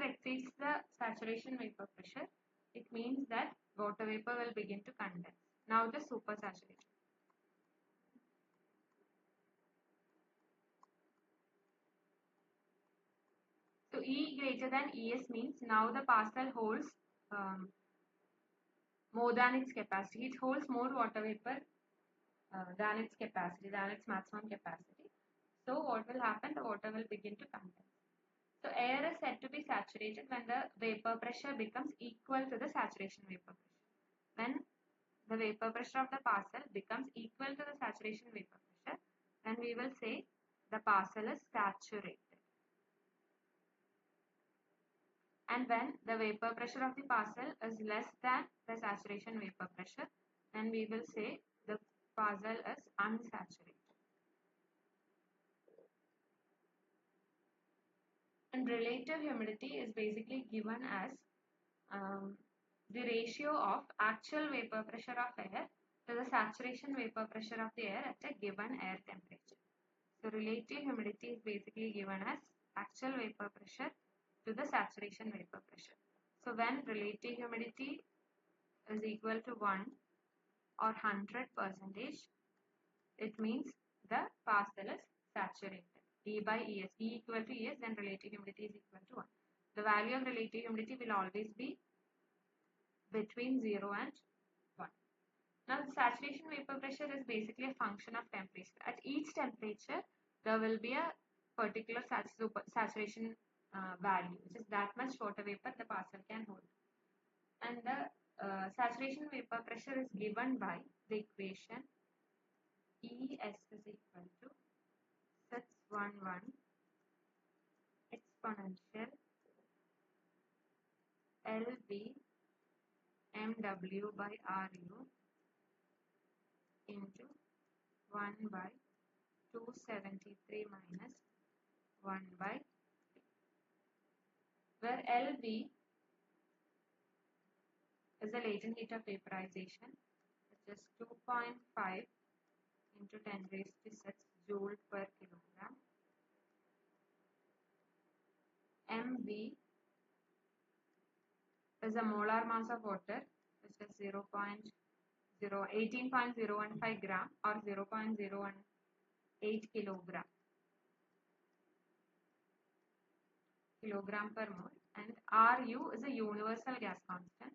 exceeds the saturation vapor pressure. It means that water vapor will begin to condense. Now the supersaturation. So E greater than ES means now the parcel holds more than its capacity. It holds more water vapor than its capacity, than its maximum capacity. So what will happen? The water will begin to condense. So air is said to be saturated when the vapor pressure becomes equal to the saturation vapor pressure. When the vapor pressure of the parcel becomes equal to the saturation vapor pressure, then we will say the parcel is saturated. And when the vapor pressure of the parcel is less than the saturation vapor pressure, then we will say the parcel is unsaturated. And relative humidity is basically given as the ratio of actual vapor pressure of air to the saturation vapor pressure of the air at a given air temperature. So relative humidity is basically given as actual vapor pressure to the saturation vapor pressure. So when relative humidity is equal to 1 or 100%, it means the parcel is saturated. E by ES. E equal to ES, then relative humidity is equal to 1. The value of relative humidity will always be between 0 and 1. Now the saturation vapor pressure is basically a function of temperature. At each temperature, there will be a particular saturation value, which is that much water vapor the parcel can hold. and the saturation vapor pressure is given by the equation ES is equal to 611 exponential LV MW by RU into 1 by 273 minus 1 by T, where LV is the latent heat of vaporization, which is 2.5 into 10 raised to 6 joule per kilogram. MV is a molar mass of water, which is 18.015 gram or 0.018 kilogram per mole, and Ru is a universal gas constant,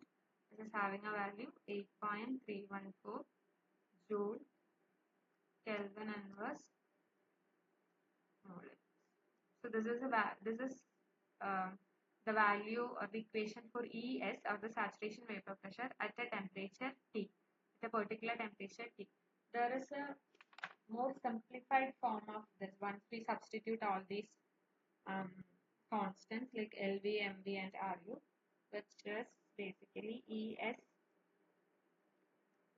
which is having a value 8.314 joule Kelvin inverse mole. So this is uh, the value or the equation for ES, or the saturation vapor pressure at a temperature T, at a particular temperature T. There is a more simplified form of this once we substitute all these um, constants like LV, MV and RU, which is basically ES,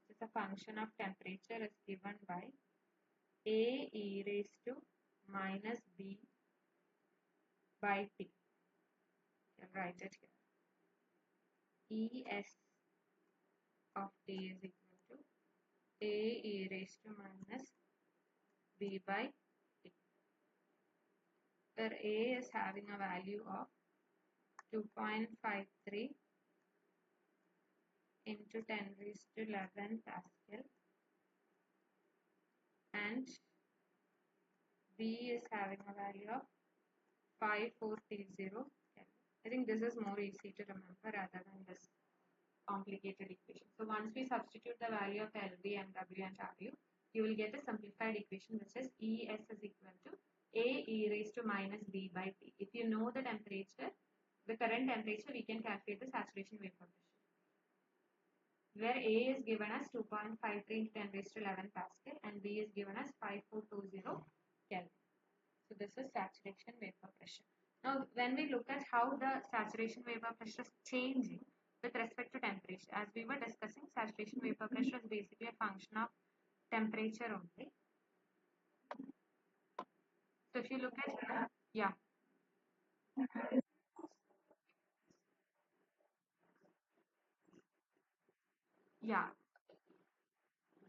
which is a function of temperature, is given by A e raised to minus B by T. I'll write it here. ES of T is equal to A e raised to minus B by T, where A is having a value of 2.53 into 10 raised to 11 Pascal, and B is having a value of 5430 Kelvin. I think this is more easy to remember rather than this complicated equation. So once we substitute the value of LV, MW and RU, you will get a simplified equation which is ES is equal to A e raised to minus B by T. If you know the temperature, the current temperature, we can calculate the saturation vapor pressure, where A is given as 2.53 into 10 raised to 11 Pascal and B is given as 5420 Kelvin. So this is saturation vapor pressure. Now when we look at how the saturation vapor pressure is changing with respect to temperature, as we were discussing, saturation vapor pressure is basically a function of temperature only. So if you look at, yeah, yeah,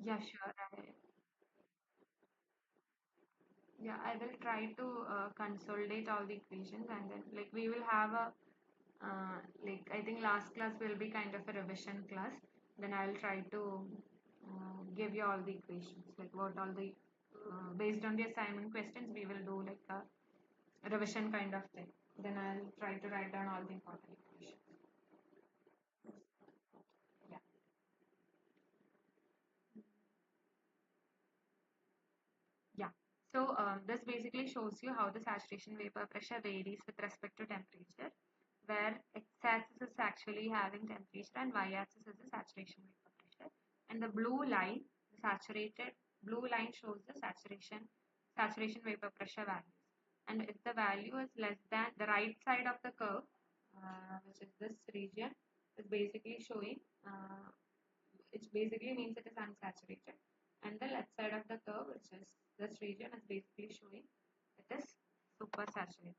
yeah, sure. I will try to consolidate all the equations, and then like we will have a like I think last class will be kind of a revision class. Then I will try to give you all the equations, like what all the based on the assignment questions we will do like a revision kind of thing. Then I'll try to write down all the important equations. Yeah. Yeah. So this basically shows you how the saturation vapor pressure varies with respect to temperature, where x-axis is actually having temperature and y-axis is the saturation vapor pressure. And the blue line, the saturated blue line shows the saturation vapor pressure values. And if the value is less than the right side of the curve, which is this region, is basically showing it basically means it is unsaturated, and the left side of the curve, which is this region, is basically showing it is supersaturated.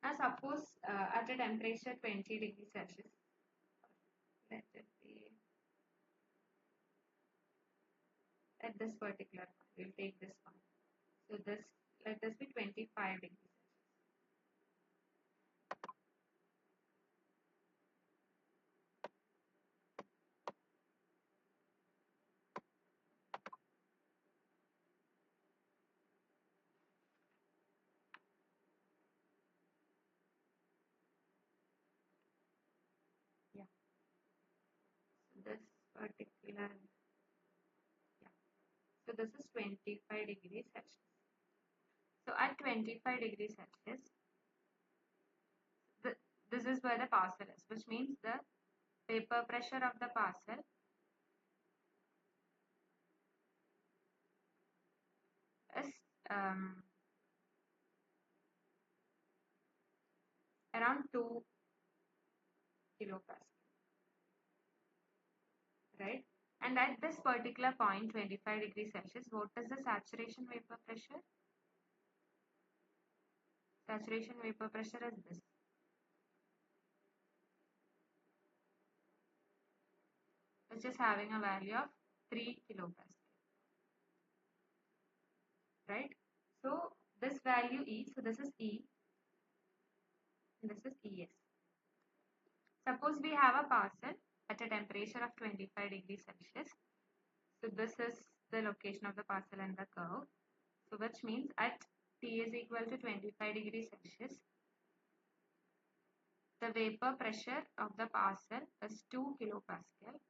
Now suppose at a temperature 20 degrees Celsius, let it be at this particular point, we'll take this one. So this, let this be 25 degrees Celsius. Yeah. So this particular, yeah. So this is 25 degrees Celsius. So at 25 degrees Celsius, this is where the parcel is, which means the vapor pressure of the parcel is around 2 kilopascal, right? And at this particular point, 25 degrees Celsius, what is the saturation vapor pressure? Saturation vapor pressure is this. Which is having a value of 3 kilopascal, right? So this value E, so this is E, and this is ES. Suppose we have a parcel at a temperature of 25 degrees Celsius. So this is the location of the parcel and the curve. So which means at T is equal to 25 degrees Celsius, the vapor pressure of the parcel is 2 kilopascal,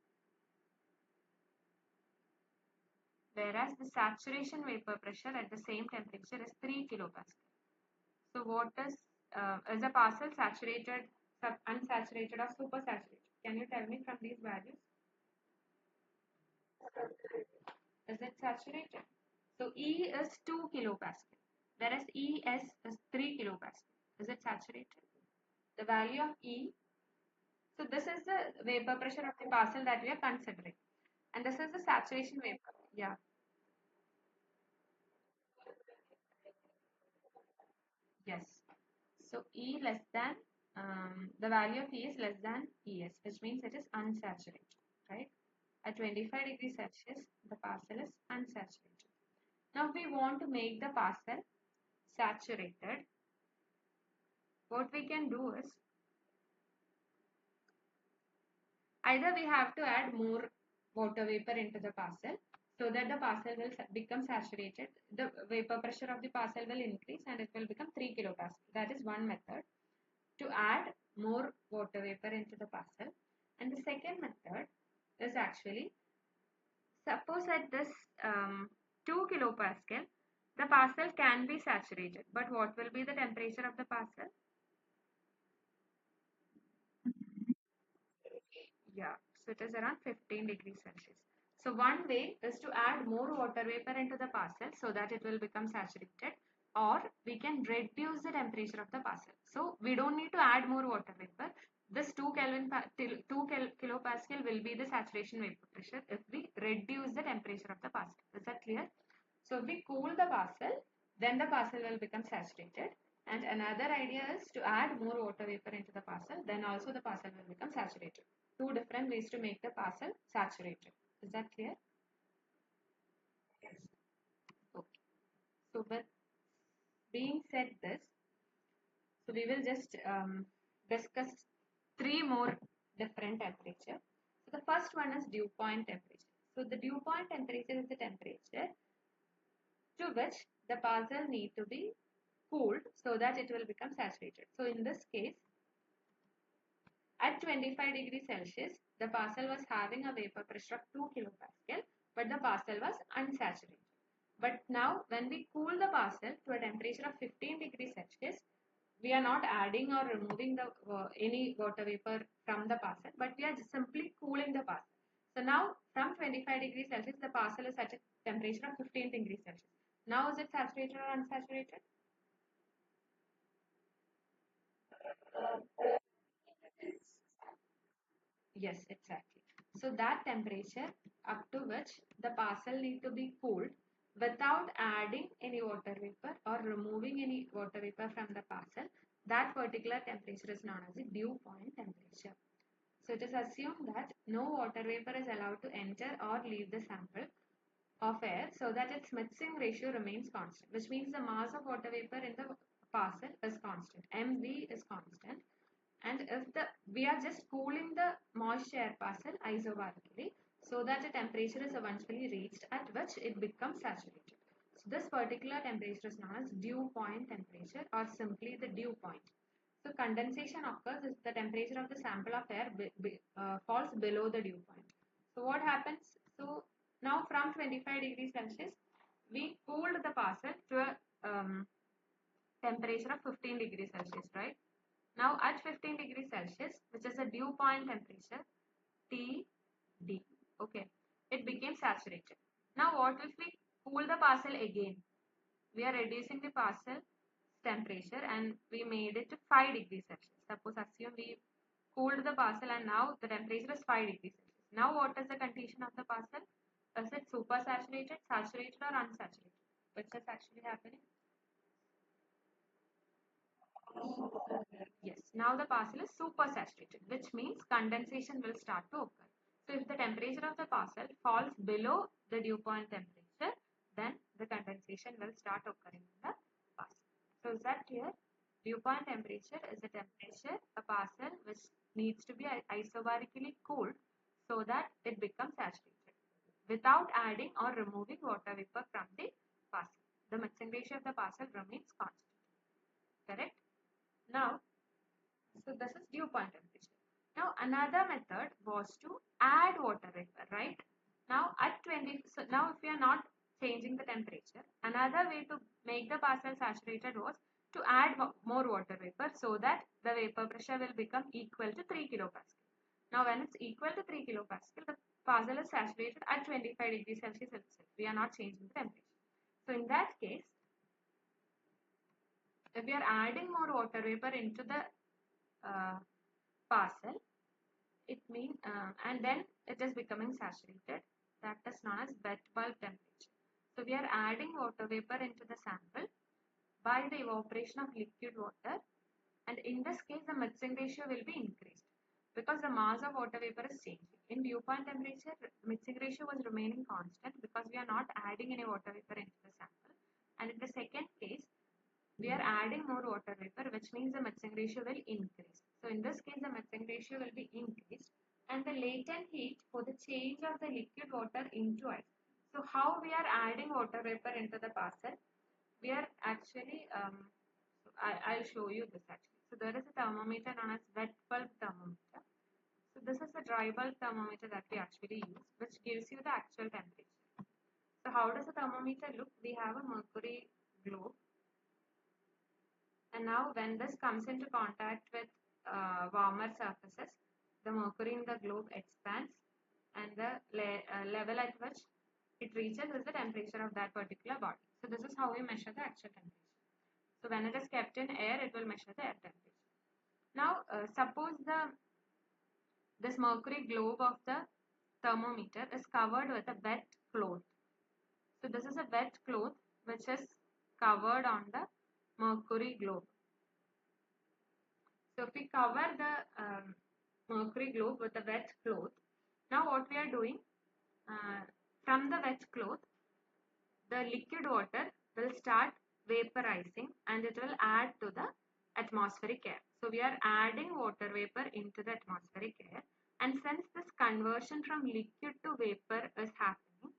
whereas the saturation vapor pressure at the same temperature is 3 kilopascal. So what is the parcel saturated, unsaturated or supersaturated? Can you tell me from these values? Is it saturated? So E is 2 kilopascal, whereas ES is 3 kilopascal. Is it saturated? The value of E, so this is the vapor pressure of the parcel that we are considering. And this is the saturation vapor. Yeah. Yes. So E less than, the value of E is less than ES, which means it is unsaturated, right? At 25 degrees Celsius, the parcel is unsaturated. Now, if we want to make the parcel saturated, what we can do is either we have to add more water vapor into the parcel so that the parcel will become saturated. The vapor pressure of the parcel will increase and it will become 3 kilopascal. That is one method to add more water vapor into the parcel. And the second method is actually, suppose at this 2 kilopascal, the parcel can be saturated. But what will be the temperature of the parcel? Yeah, so it is around 15 degrees Celsius. So one way is to add more water vapor into the parcel so that it will become saturated, or we can reduce the temperature of the parcel. So we don't need to add more water vapor. This 2 kilopascal will be the saturation vapor pressure if we reduce the temperature of the parcel. Is that clear? So if we cool the parcel, then the parcel will become saturated. And another idea is to add more water vapor into the parcel, then also the parcel will become saturated. Two different ways to make the parcel saturated. Is that clear? Yes. Okay. So with being said this, so we will just discuss three more different temperatures. So the first one is dew point temperature. So the dew point temperature is the temperature to which the parcel need to be cooled so that it will become saturated. So in this case, at 25 degrees Celsius, the parcel was having a vapor pressure of 2 kilopascal, but the parcel was unsaturated. But now, when we cool the parcel to a temperature of 15 degrees Celsius, we are not adding or removing the any water vapor from the parcel, but we are just simply cooling the parcel. So now, from 25 degrees Celsius, the parcel is at a temperature of 15 degrees Celsius. Now, is it saturated or unsaturated? Yes, exactly. So that temperature up to which the parcel need to be cooled without adding any water vapor or removing any water vapor from the parcel, that particular temperature is known as the dew point temperature. So it is assumed that no water vapor is allowed to enter or leave the sample of air so that its mixing ratio remains constant, which means the mass of water vapor in the parcel is constant. MV is constant, and if the we are just cooling the moist air parcel isobarically so that the temperature is eventually reached at which it becomes saturated. So this particular temperature is known as dew point temperature or simply the dew point. So condensation occurs if the temperature of the sample of air falls below the dew point. So what happens? So now from 25 degrees Celsius, we cooled the parcel to a temperature of 15 degrees Celsius, right? Now at 15 degrees Celsius, which is the dew point temperature, TD, okay, it became saturated. Now what if we cool the parcel again? We are reducing the parcel temperature and we made it to 5 degrees Celsius. Suppose assume we cooled the parcel and now the temperature is 5 degrees Celsius. Now what is the condition of the parcel? Is it supersaturated, saturated or unsaturated? Which is actually happening? Yes, now the parcel is supersaturated, which means condensation will start to occur. So if the temperature of the parcel falls below the dew point temperature, then the condensation will start occurring in the parcel. So is that clear? Dew point temperature is the temperature a parcel which needs to be isobarically cooled so that it becomes saturated without adding or removing water vapor from the parcel. The mixing ratio of the parcel remains constant. Correct? Now, so this is dew point temperature. Now another method was to add water vapor, right? Now at 20, so now if we are not changing the temperature, another way to make the parcel saturated was to add more water vapor so that the vapor pressure will become equal to 3 kilopascal. Now when it's equal to 3 kilopascal, the parcel is saturated at 25 degrees Celsius itself. We are not changing the temperature. So in that case, if we are adding more water vapor into the parcel, it means and then it is becoming saturated. That is known as wet bulb temperature. So we are adding water vapor into the sample by the evaporation of liquid water, and in this case the mixing ratio will be increased because the mass of water vapor is changing. In dew point temperature, mixing ratio was remaining constant because we are not adding any water vapor into the sample, and in the second case we are adding more water vapor, which means the mixing ratio will increase. So in this case, the mixing ratio will be increased and the latent heat for the change of the liquid water into ice. So how we are adding water vapor into the parcel? We are actually, I'll show you this actually. So there is a thermometer known as wet bulb thermometer. So this is the dry bulb thermometer that we actually use, which gives you the actual temperature. So how does the thermometer look? We have a mercury globe. And now when this comes into contact with warmer surfaces, the mercury in the globe expands and the level at which it reaches is the temperature of that particular body. So this is how we measure the actual temperature. So when it is kept in air, it will measure the air temperature. Now suppose this mercury globe of the thermometer is covered with a wet cloth. So this is a wet cloth which is covered on the mercury globe. So if we cover the mercury globe with a wet cloth, now what we are doing, from the wet cloth, the liquid water will start vaporizing and it will add to the atmospheric air. So we are adding water vapor into the atmospheric air, and since this conversion from liquid to vapor is happening,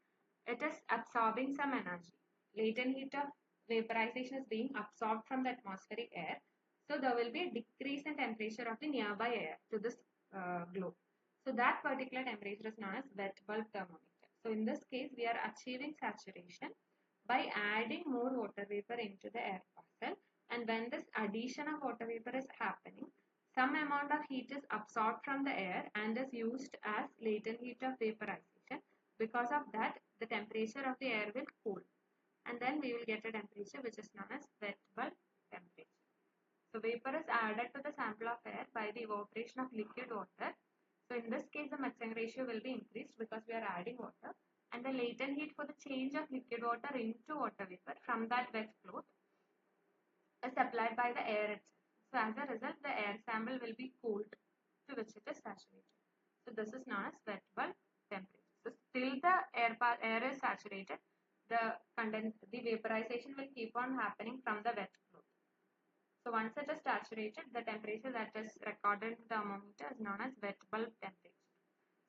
it is absorbing some energy. Latent heat of vaporization is being absorbed from the atmospheric air. So there will be a decrease in temperature of the nearby air to this globe. So that particular temperature is known as wet bulb thermometer. So in this case, we are achieving saturation by adding more water vapor into the air parcel. And when this addition of water vapor is happening, some amount of heat is absorbed from the air and is used as latent heat of vaporization. Because of that, the temperature of the air will cool. And then we will get a temperature which is known as wet bulb temperature. So vapor is added to the sample of air by the evaporation of liquid water. So in this case, the mixing ratio will be increased because we are adding water, and the latent heat for the change of liquid water into water vapor from that wet cloth is supplied by the air itself. So as a result, the air sample will be cooled to which it is saturated. So this is known as wet bulb temperature. So till the air is saturated, the vaporization will keep on happening from the wet cloth. So once it is saturated, the temperature that is recorded in the thermometer is known as wet bulb temperature.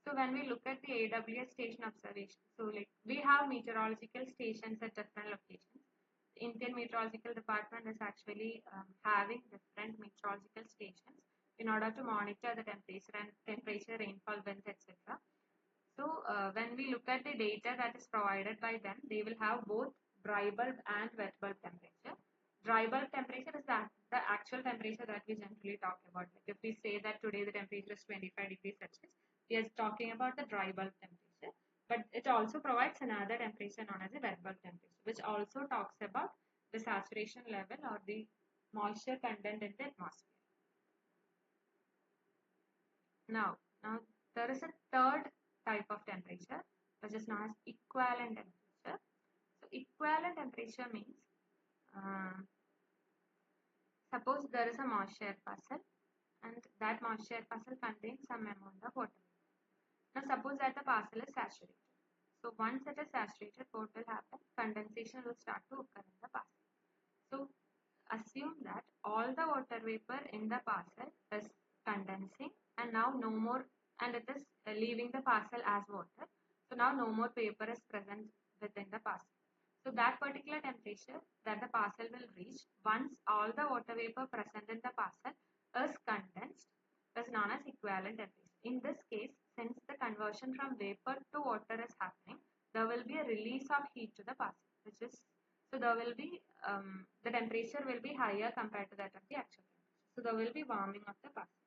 So when we look at the AWS station observation, so like we have meteorological stations at different locations. The Indian Meteorological Department is actually having different meteorological stations in order to monitor the temperature, rainfall, winds, etc. So when we look at the data that is provided by them, they will have both dry bulb and wet bulb temperature. dry bulb temperature is the actual temperature that we generally talk about. Like if we say that today the temperature is 25 degrees Celsius, we are talking about the dry bulb temperature. But it also provides another temperature known as the wet bulb temperature, which also talks about the saturation level or the moisture content in the atmosphere. Now there is a third type of temperature, which is known as equivalent temperature. So equivalent temperature means suppose there is a moisture parcel and that moisture parcel contains some amount of water. Now suppose that the parcel is saturated. So once it is saturated, what will happen? Condensation will start to occur in the parcel. So assume that all the water vapor in the parcel is condensing and now no more, and it is leaving the parcel as water. So now no more vapor is present within the parcel. So that particular temperature that the parcel will reach once all the water vapor present in the parcel is condensed is known as equivalent temperature. In this case, since the conversion from vapor to water is happening, there will be a release of heat to the parcel, which is, so there will be the temperature will be higher compared to that of the actual temperature. So there will be warming of the parcel.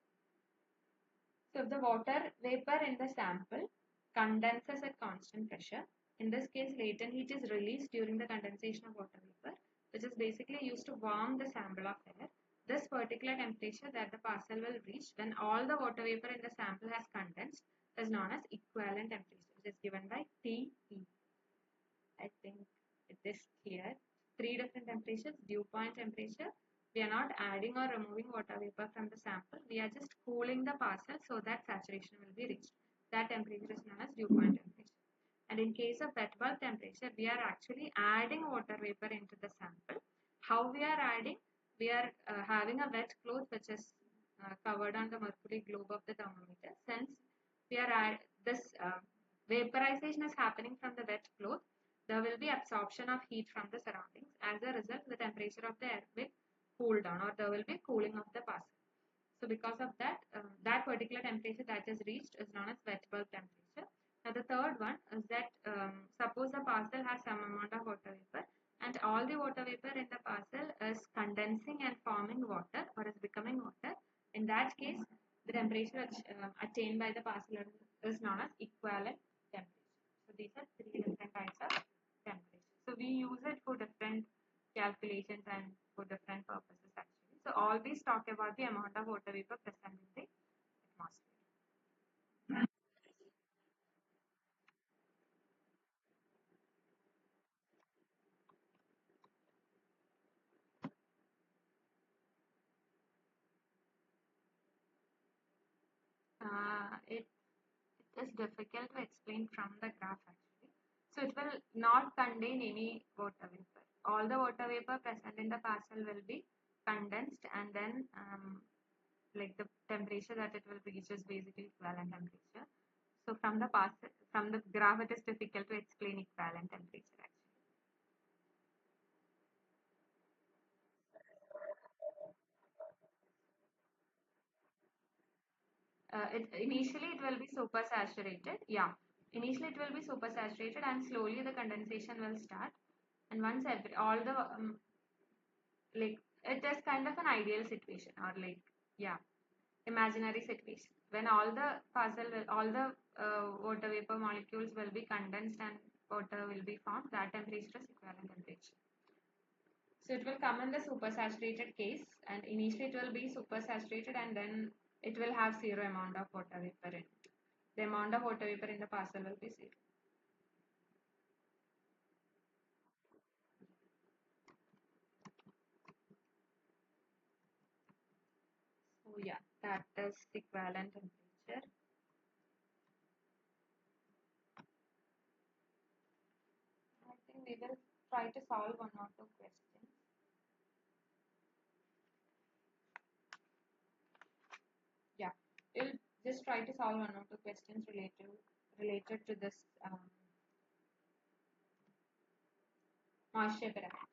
So if the water vapor in the sample condenses at constant pressure, in this case latent heat is released during the condensation of water vapor, which is basically used to warm the sample of air. This particular temperature that the parcel will reach when all the water vapor in the sample has condensed is known as equivalent temperature, which is given by TE. I think it is clear. Three different temperatures: dew point temperature. We are not adding or removing water vapor from the sample. We are just cooling the parcel so that saturation will be reached. That temperature is known as dew point temperature. And in case of wet bulb temperature, we are actually adding water vapor into the sample. How we are adding? We are having a wet cloth which is covered on the mercury globe of the thermometer. Since we are this vaporization is happening from the wet cloth, there will be absorption of heat from the surroundings. As a result, the temperature of the air will cool down, or there will be cooling of the parcel. So because of that, that particular temperature that is reached is known as wet bulb temperature. Now the third one is that suppose the parcel has some amount of water vapor and all the water vapor in the parcel is condensing and forming water or is becoming water. In that case, the temperature attained by the parcel is known as equivalent temperature. So these are three different types of temperature. So we use it for different calculations and for different purposes actually. So always talk about the amount of water vapor present in the atmosphere. It is difficult to explain from the graph actually. So it will not contain any water vapor. All the water vapor present in the parcel will be condensed, and then like the temperature that it will reach is basically equivalent temperature. So from the parcel, from the graph, it is difficult to explain equivalent temperature actually. Initially it will be super saturated. Yeah, initially it will be super saturated, and slowly the condensation will start. And once all the like it is kind of an ideal situation, or like, yeah, imaginary situation when all the all the water vapor molecules will be condensed and water will be formed. That temperature is equivalent temperature. So it will come in the supersaturated case, and initially it will be supersaturated, and then it will have zero amount of water vapor in it. The amount of water vapor in the parcel will be zero. So yeah, that is equivalent temperature. I think we will try to solve one or two questions. Yeah, we'll just try to solve one or two questions related to this moisture parameters.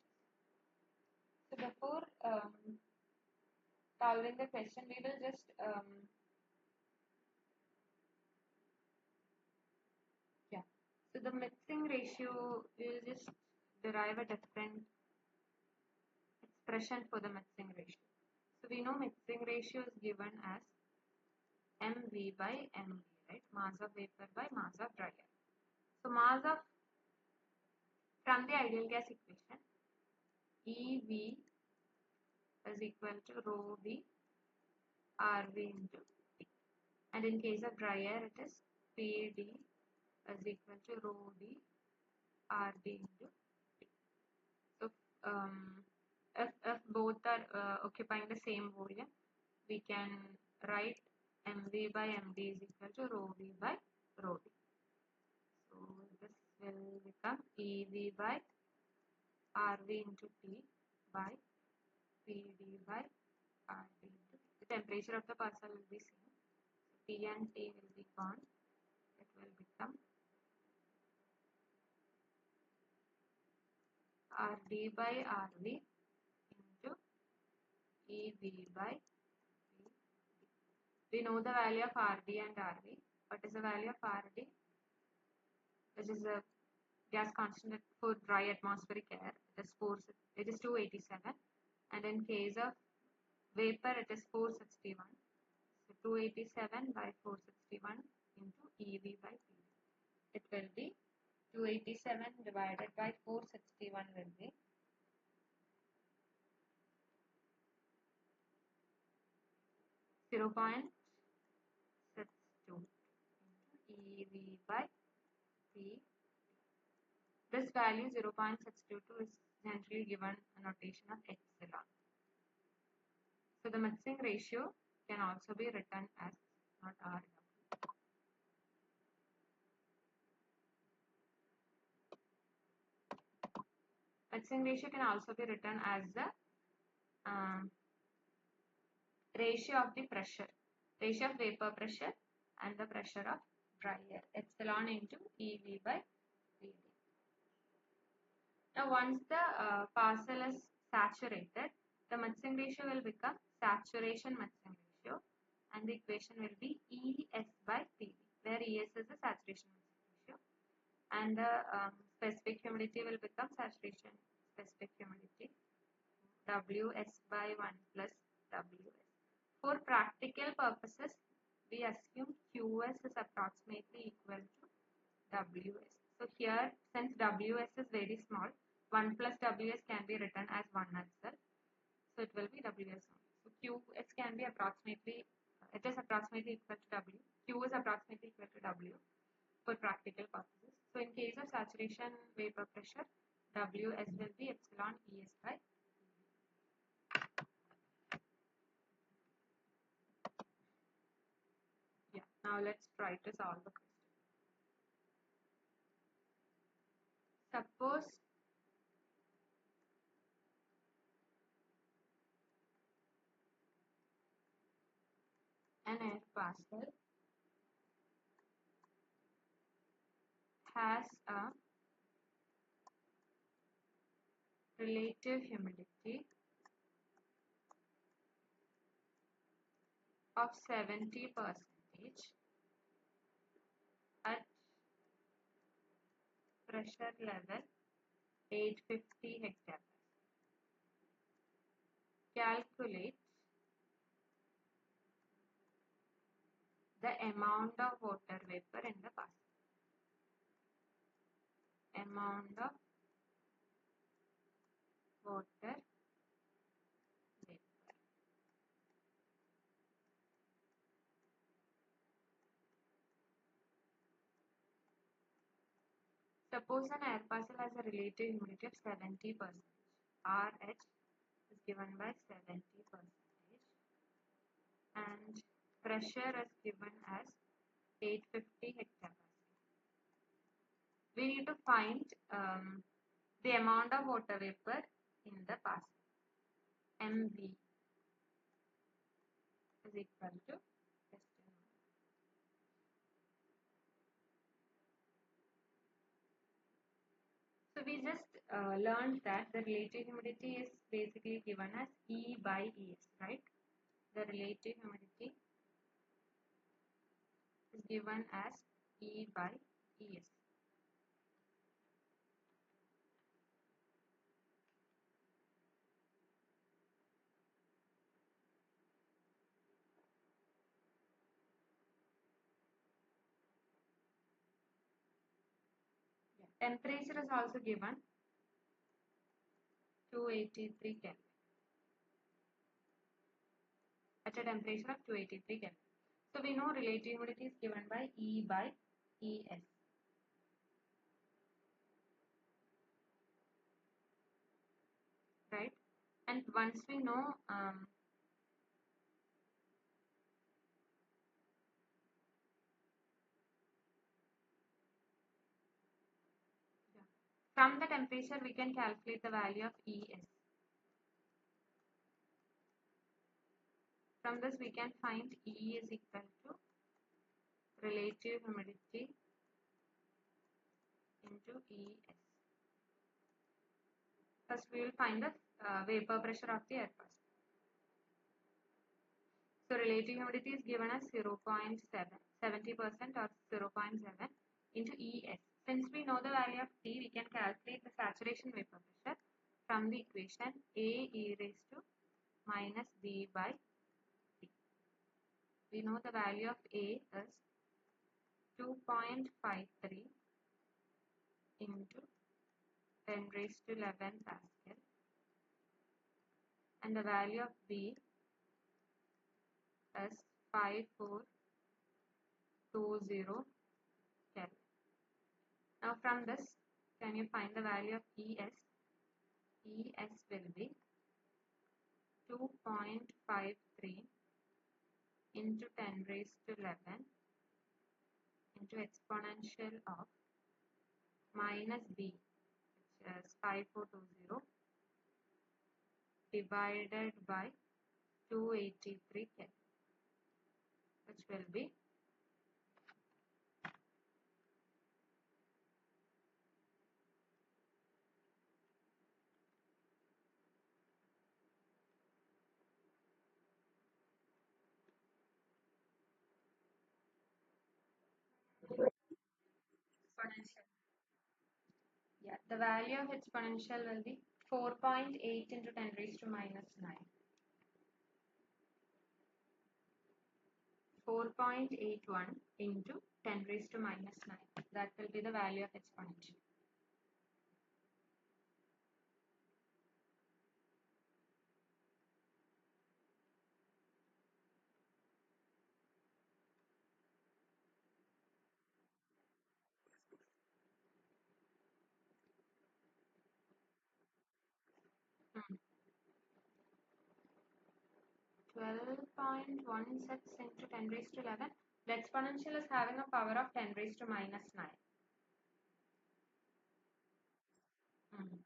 So before solving the question, we will just yeah. So the mixing ratio, we'll just derive a different expression for the mixing ratio. So we know mixing ratio is given as mv by mv, right? Mass of vapor by mass of dry air. So mass of, from the ideal gas equation, EV is equal to rho V RV into T. And in case of dry air, it is PD is equal to rho D RD into T. So if both are occupying the same volume, we can write mv by md is equal to rho v by rho d. So this will become ev by rv into t by pd by rd into t. The temperature of the parcel will be same. So t and t will be gone. It will become rd by rv into ev by v. We know the value of rd and rv. What is the value of rd? Which is a gas constant for dry atmospheric air. It is 287, and in case of vapor it is 461. So 287 by 461 into EV by PV. It will be 287 divided by 461 will be 0.62 into EV by P. This value 0.622 is generally given a notation of epsilon. So the mixing ratio can also be written as not RW. Mixing ratio can also be written as the ratio of the pressure, ratio of vapor pressure and the pressure of dry air, epsilon into EV by VD. Now once the parcel is saturated, the mixing ratio will become saturation mixing ratio, and the equation will be ES by PV, where ES is the saturation mixing ratio, and the specific humidity will become saturation specific humidity, WS by 1 plus WS. For practical purposes, we assume QS is approximately equal to WS. So here, since WS is very small, 1 plus WS can be written as 1 itself. So it will be WS only. So QS can be approximately, it is approximately equal to W. Q is approximately equal to W for practical purposes. So in case of saturation vapor pressure, WS will be epsilon ES by. Yeah, now let's try to solve the question. Suppose an air parcel has a relative humidity of 70% at pressure level 850 hectopascal. Calculate the amount of water vapor in the parcel. Amount of water vapor. Suppose an air parcel has a relative humidity of 70%. RH is given by 70%, and pressure is given as 850 hectopascal. We need to find the amount of water vapor in the parcel. MV is equal to question. So we just learned that the relative humidity is basically given as E by ES, right? The relative humidity is given as E by ES. Temperature is also given 283 Kelvin. At a temperature of 283 Kelvin. So we know relative humidity is given by E by ES. Right? And once we know from the temperature we can calculate the value of ES. From this we can find E is equal to relative humidity into ES. First we will find the vapor pressure of the air first. So relative humidity is given as 0.7, 70% or 0.7 into ES. Since we know the value of T, we can calculate the saturation vapor pressure from the equation A e raised to minus B by T. We know the value of A is 2.53 into 10 raised to 11 Pascal, and the value of B is 5420 Kelvin. Now from this, can you find the value of ES? ES will be 2.53 into 10 raised to 11 into exponential of minus B, which is 5420, divided by 283 Kelvin, which will be 4.8 into 10 raised to minus 9. 4.81 into 10 raised to minus 9. That will be the value of exponential. Hmm. 12.16 into 10 raised to 11. The exponential is having a power of 10 raised to minus 9. Hmm.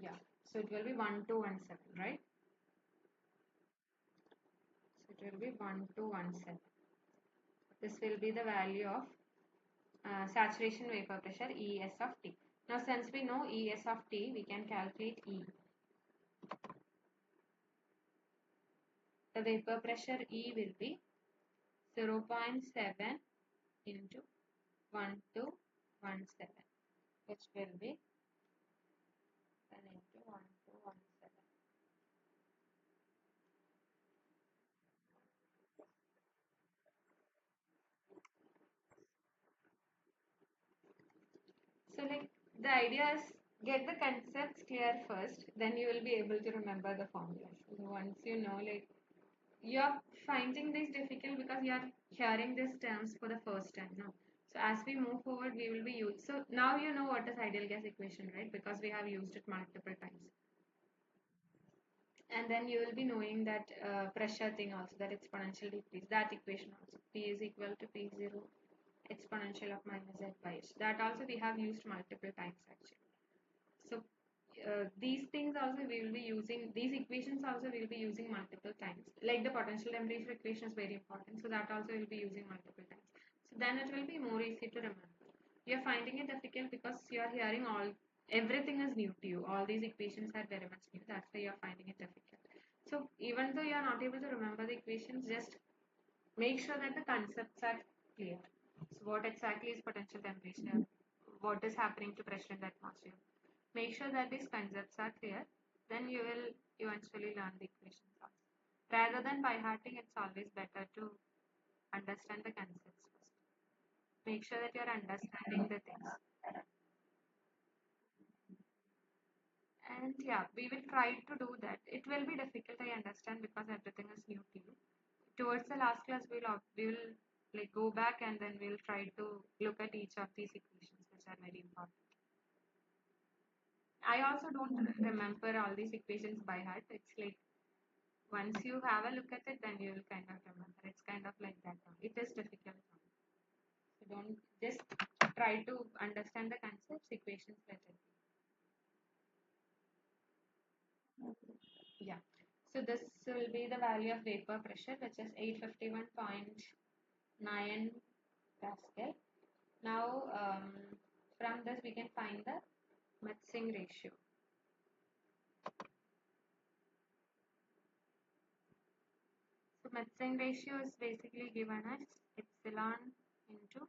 Yeah. So it will be 1217, right? So it will be 1217. This will be the value of saturation vapor pressure ES of T. Now since we know ES of T, we can calculate E. The vapor pressure E will be 0.7 into 1217, which will be 10 into 1217. So like the idea is get the concepts clear first, then you will be able to remember the formulas. So once you know, like you're finding this difficult because you are hearing these terms for the first time now. So as we move forward, we will be used. So now you know what is ideal gas equation, right? Because we have used it multiple times. And then you will be knowing that pressure thing also, that exponential decrease, that equation also. P is equal to P0 exponential of minus Z by H. That also we have used multiple times actually. So these things also we will be using, these equations also we will be using multiple times. Like the potential temperature equation is very important. So that also we will be using multiple times. So then it will be more easy to remember. You are finding it difficult because you are hearing everything is new to you. All these equations are very much new. That's why you are finding it difficult. So even though you are not able to remember the equations, just make sure that the concepts are clear. So what exactly is potential temperature? What is happening to pressure in the atmosphere? Make sure that these concepts are clear. Then you will eventually learn the equations also. Rather than by hearting, it's always better to understand the concepts first. make sure that you're understanding the things. And yeah, we will try to do that. It will be difficult, I understand, because everything is new to you. Towards the last class, we will like go back and then we'll try to look at each of these equations, which are very important. I also don't remember all these equations by heart. It's like once you have a look at it, then you will kind of remember. It's kind of like that. It is difficult. So don't just try to understand the concepts, equations, let it be. Yeah. So this will be the value of vapor pressure, which is 851.9 Pascal. Now, from this we can find the mixing ratio. So mixing ratio is basically given as epsilon into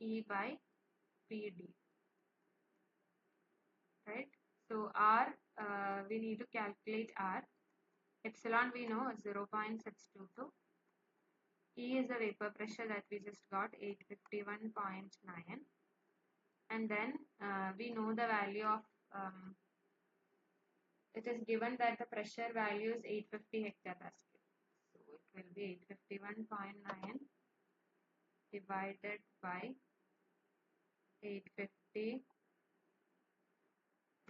E by PD, right? So R, we need to calculate R. Epsilon we know is 0.622. E is the vapor pressure that we just got, 851.9. And then we know the value of, it is given that the pressure value is 850 hectopascal. So it will be 851.9 divided by 850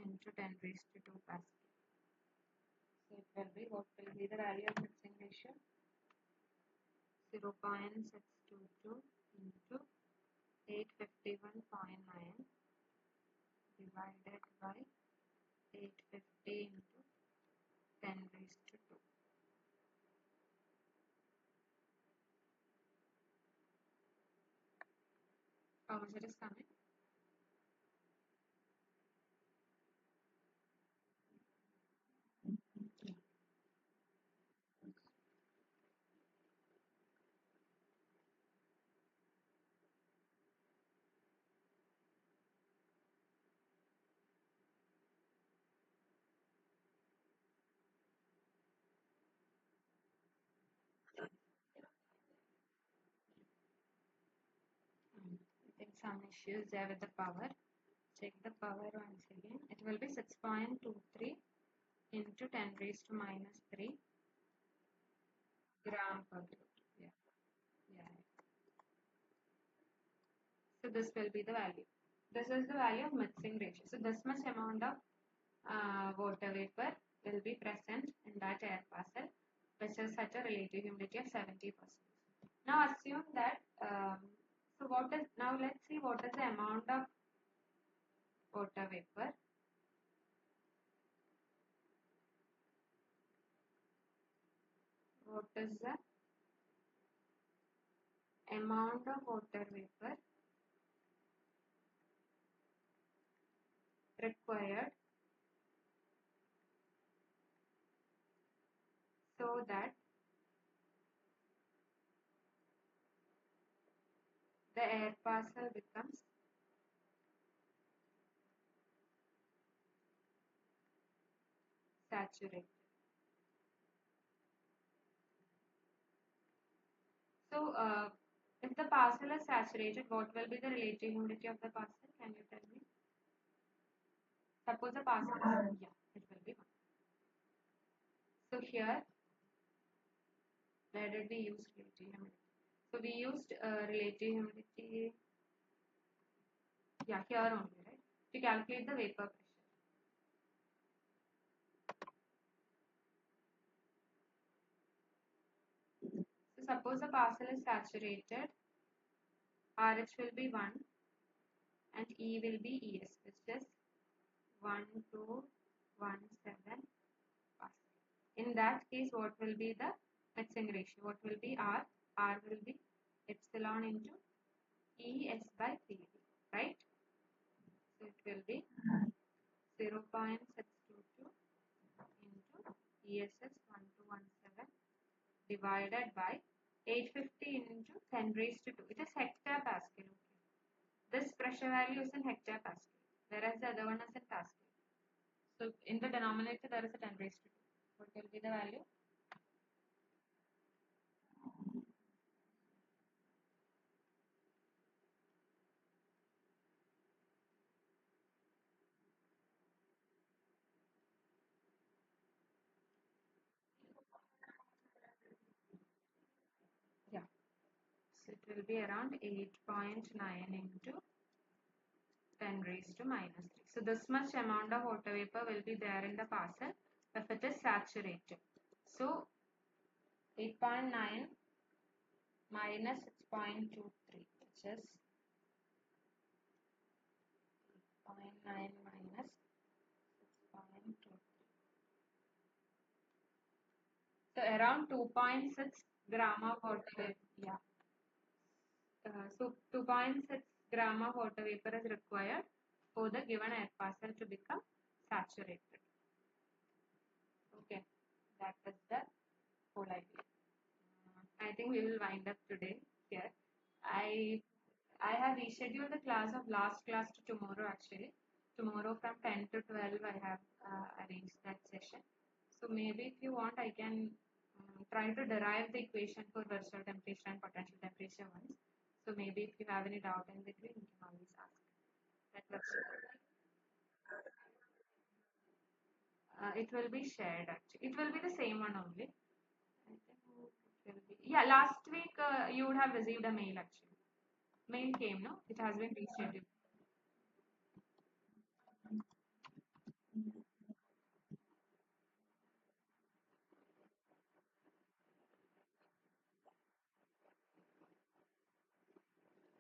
into 10 raised to 2 Pascal. So it will be, what will be the value of mixing ratio? 0.622 into 851.9 divided by 850 into 10 raised to 2. How much it is coming? I think some issues there with the power. Check the power once again. It will be 6.23 into 10 raised to minus 3 gram per kilo. Yeah. Yeah. So this will be the value. This is the value of mixing ratio. So this much amount of water vapor will be present in that air parcel, which is such a relative humidity of 70%. Now assume that, so what is, now let's see what is the amount of water vapor. What is the amount of water vapor required so that the air parcel becomes saturated. So, if the parcel is saturated, what will be the relative humidity of the parcel? Can you tell me? Suppose the parcel is, yeah, it will be 1. So here, where did we use relative humidity? So we used relative humidity, yeah, here only, right? To calculate the vapor pressure. So suppose the parcel is saturated, RH will be 1 and E will be ES, which is 1217 Pascal. In that case, what will be the mixing ratio? What will be R? R will be epsilon into ES by PD, right? So it will be 0.622 into ESS 1217 divided by 850 into 10 raised to 2. It is hectopascal. Okay. This pressure value is in hectopascal, whereas the other one is in Pascal. So in the denominator there is a 10 raised to 2. What will be the value? It will be around 8.9 into 10 raised to minus 3. So this much amount of water vapor will be there in the parcel if it is saturated. So 8.9 minus 6.23, which is 8.9 minus 6.23. So around 2.6 gram of water vapor. Yeah. So 2.6 gram of water vapor is required for the given air parcel to become saturated. Okay, that is the whole idea. I think we will wind up today here. I have rescheduled the class of last class to tomorrow actually. Tomorrow from 10 to 12 I have arranged that session. So maybe if you want I can try to derive the equation for virtual temperature and potential temperature once. So maybe if you have any doubt in between you can always ask. That works. It will be shared actually. It will be the same one only. I think it will be. Yeah, last week you would have received a mail actually. Mail came, no? It has been rescheduled.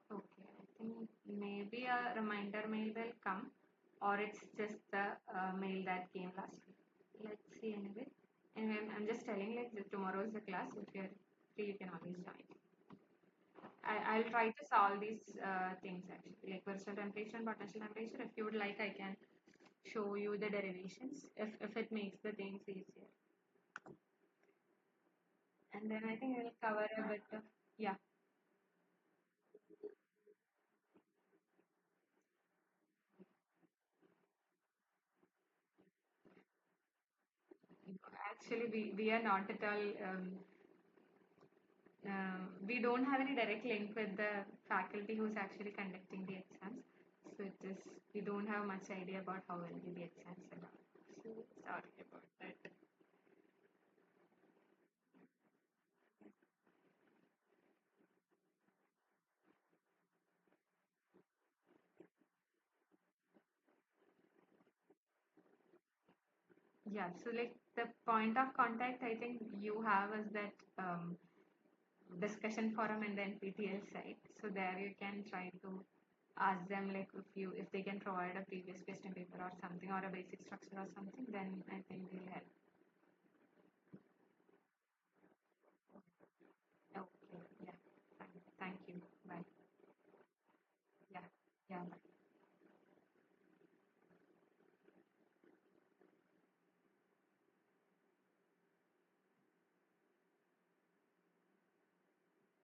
Okay, I think maybe a reminder mail will come, or it's just the mail that came last week. Let's see anyway. Anyway, I'm just telling like tomorrow is the class. If you're free, you can always join. I'll try to solve these things actually, like virtual temperature and potential temperature. If you would like, I can show you the derivations if it makes the things easier. And then I think we'll cover a bit of, yeah. Actually, we are not at all, we don't have any direct link with the faculty who's actually conducting the exams. So it is, we don't have much idea about how will be the exams and all. So sorry about that. Yeah, so like the point of contact I think you have is that discussion forum in the NPTEL site. So there you can try to ask them like if they can provide a previous question paper or something or a basic structure or something, then I think they'll help.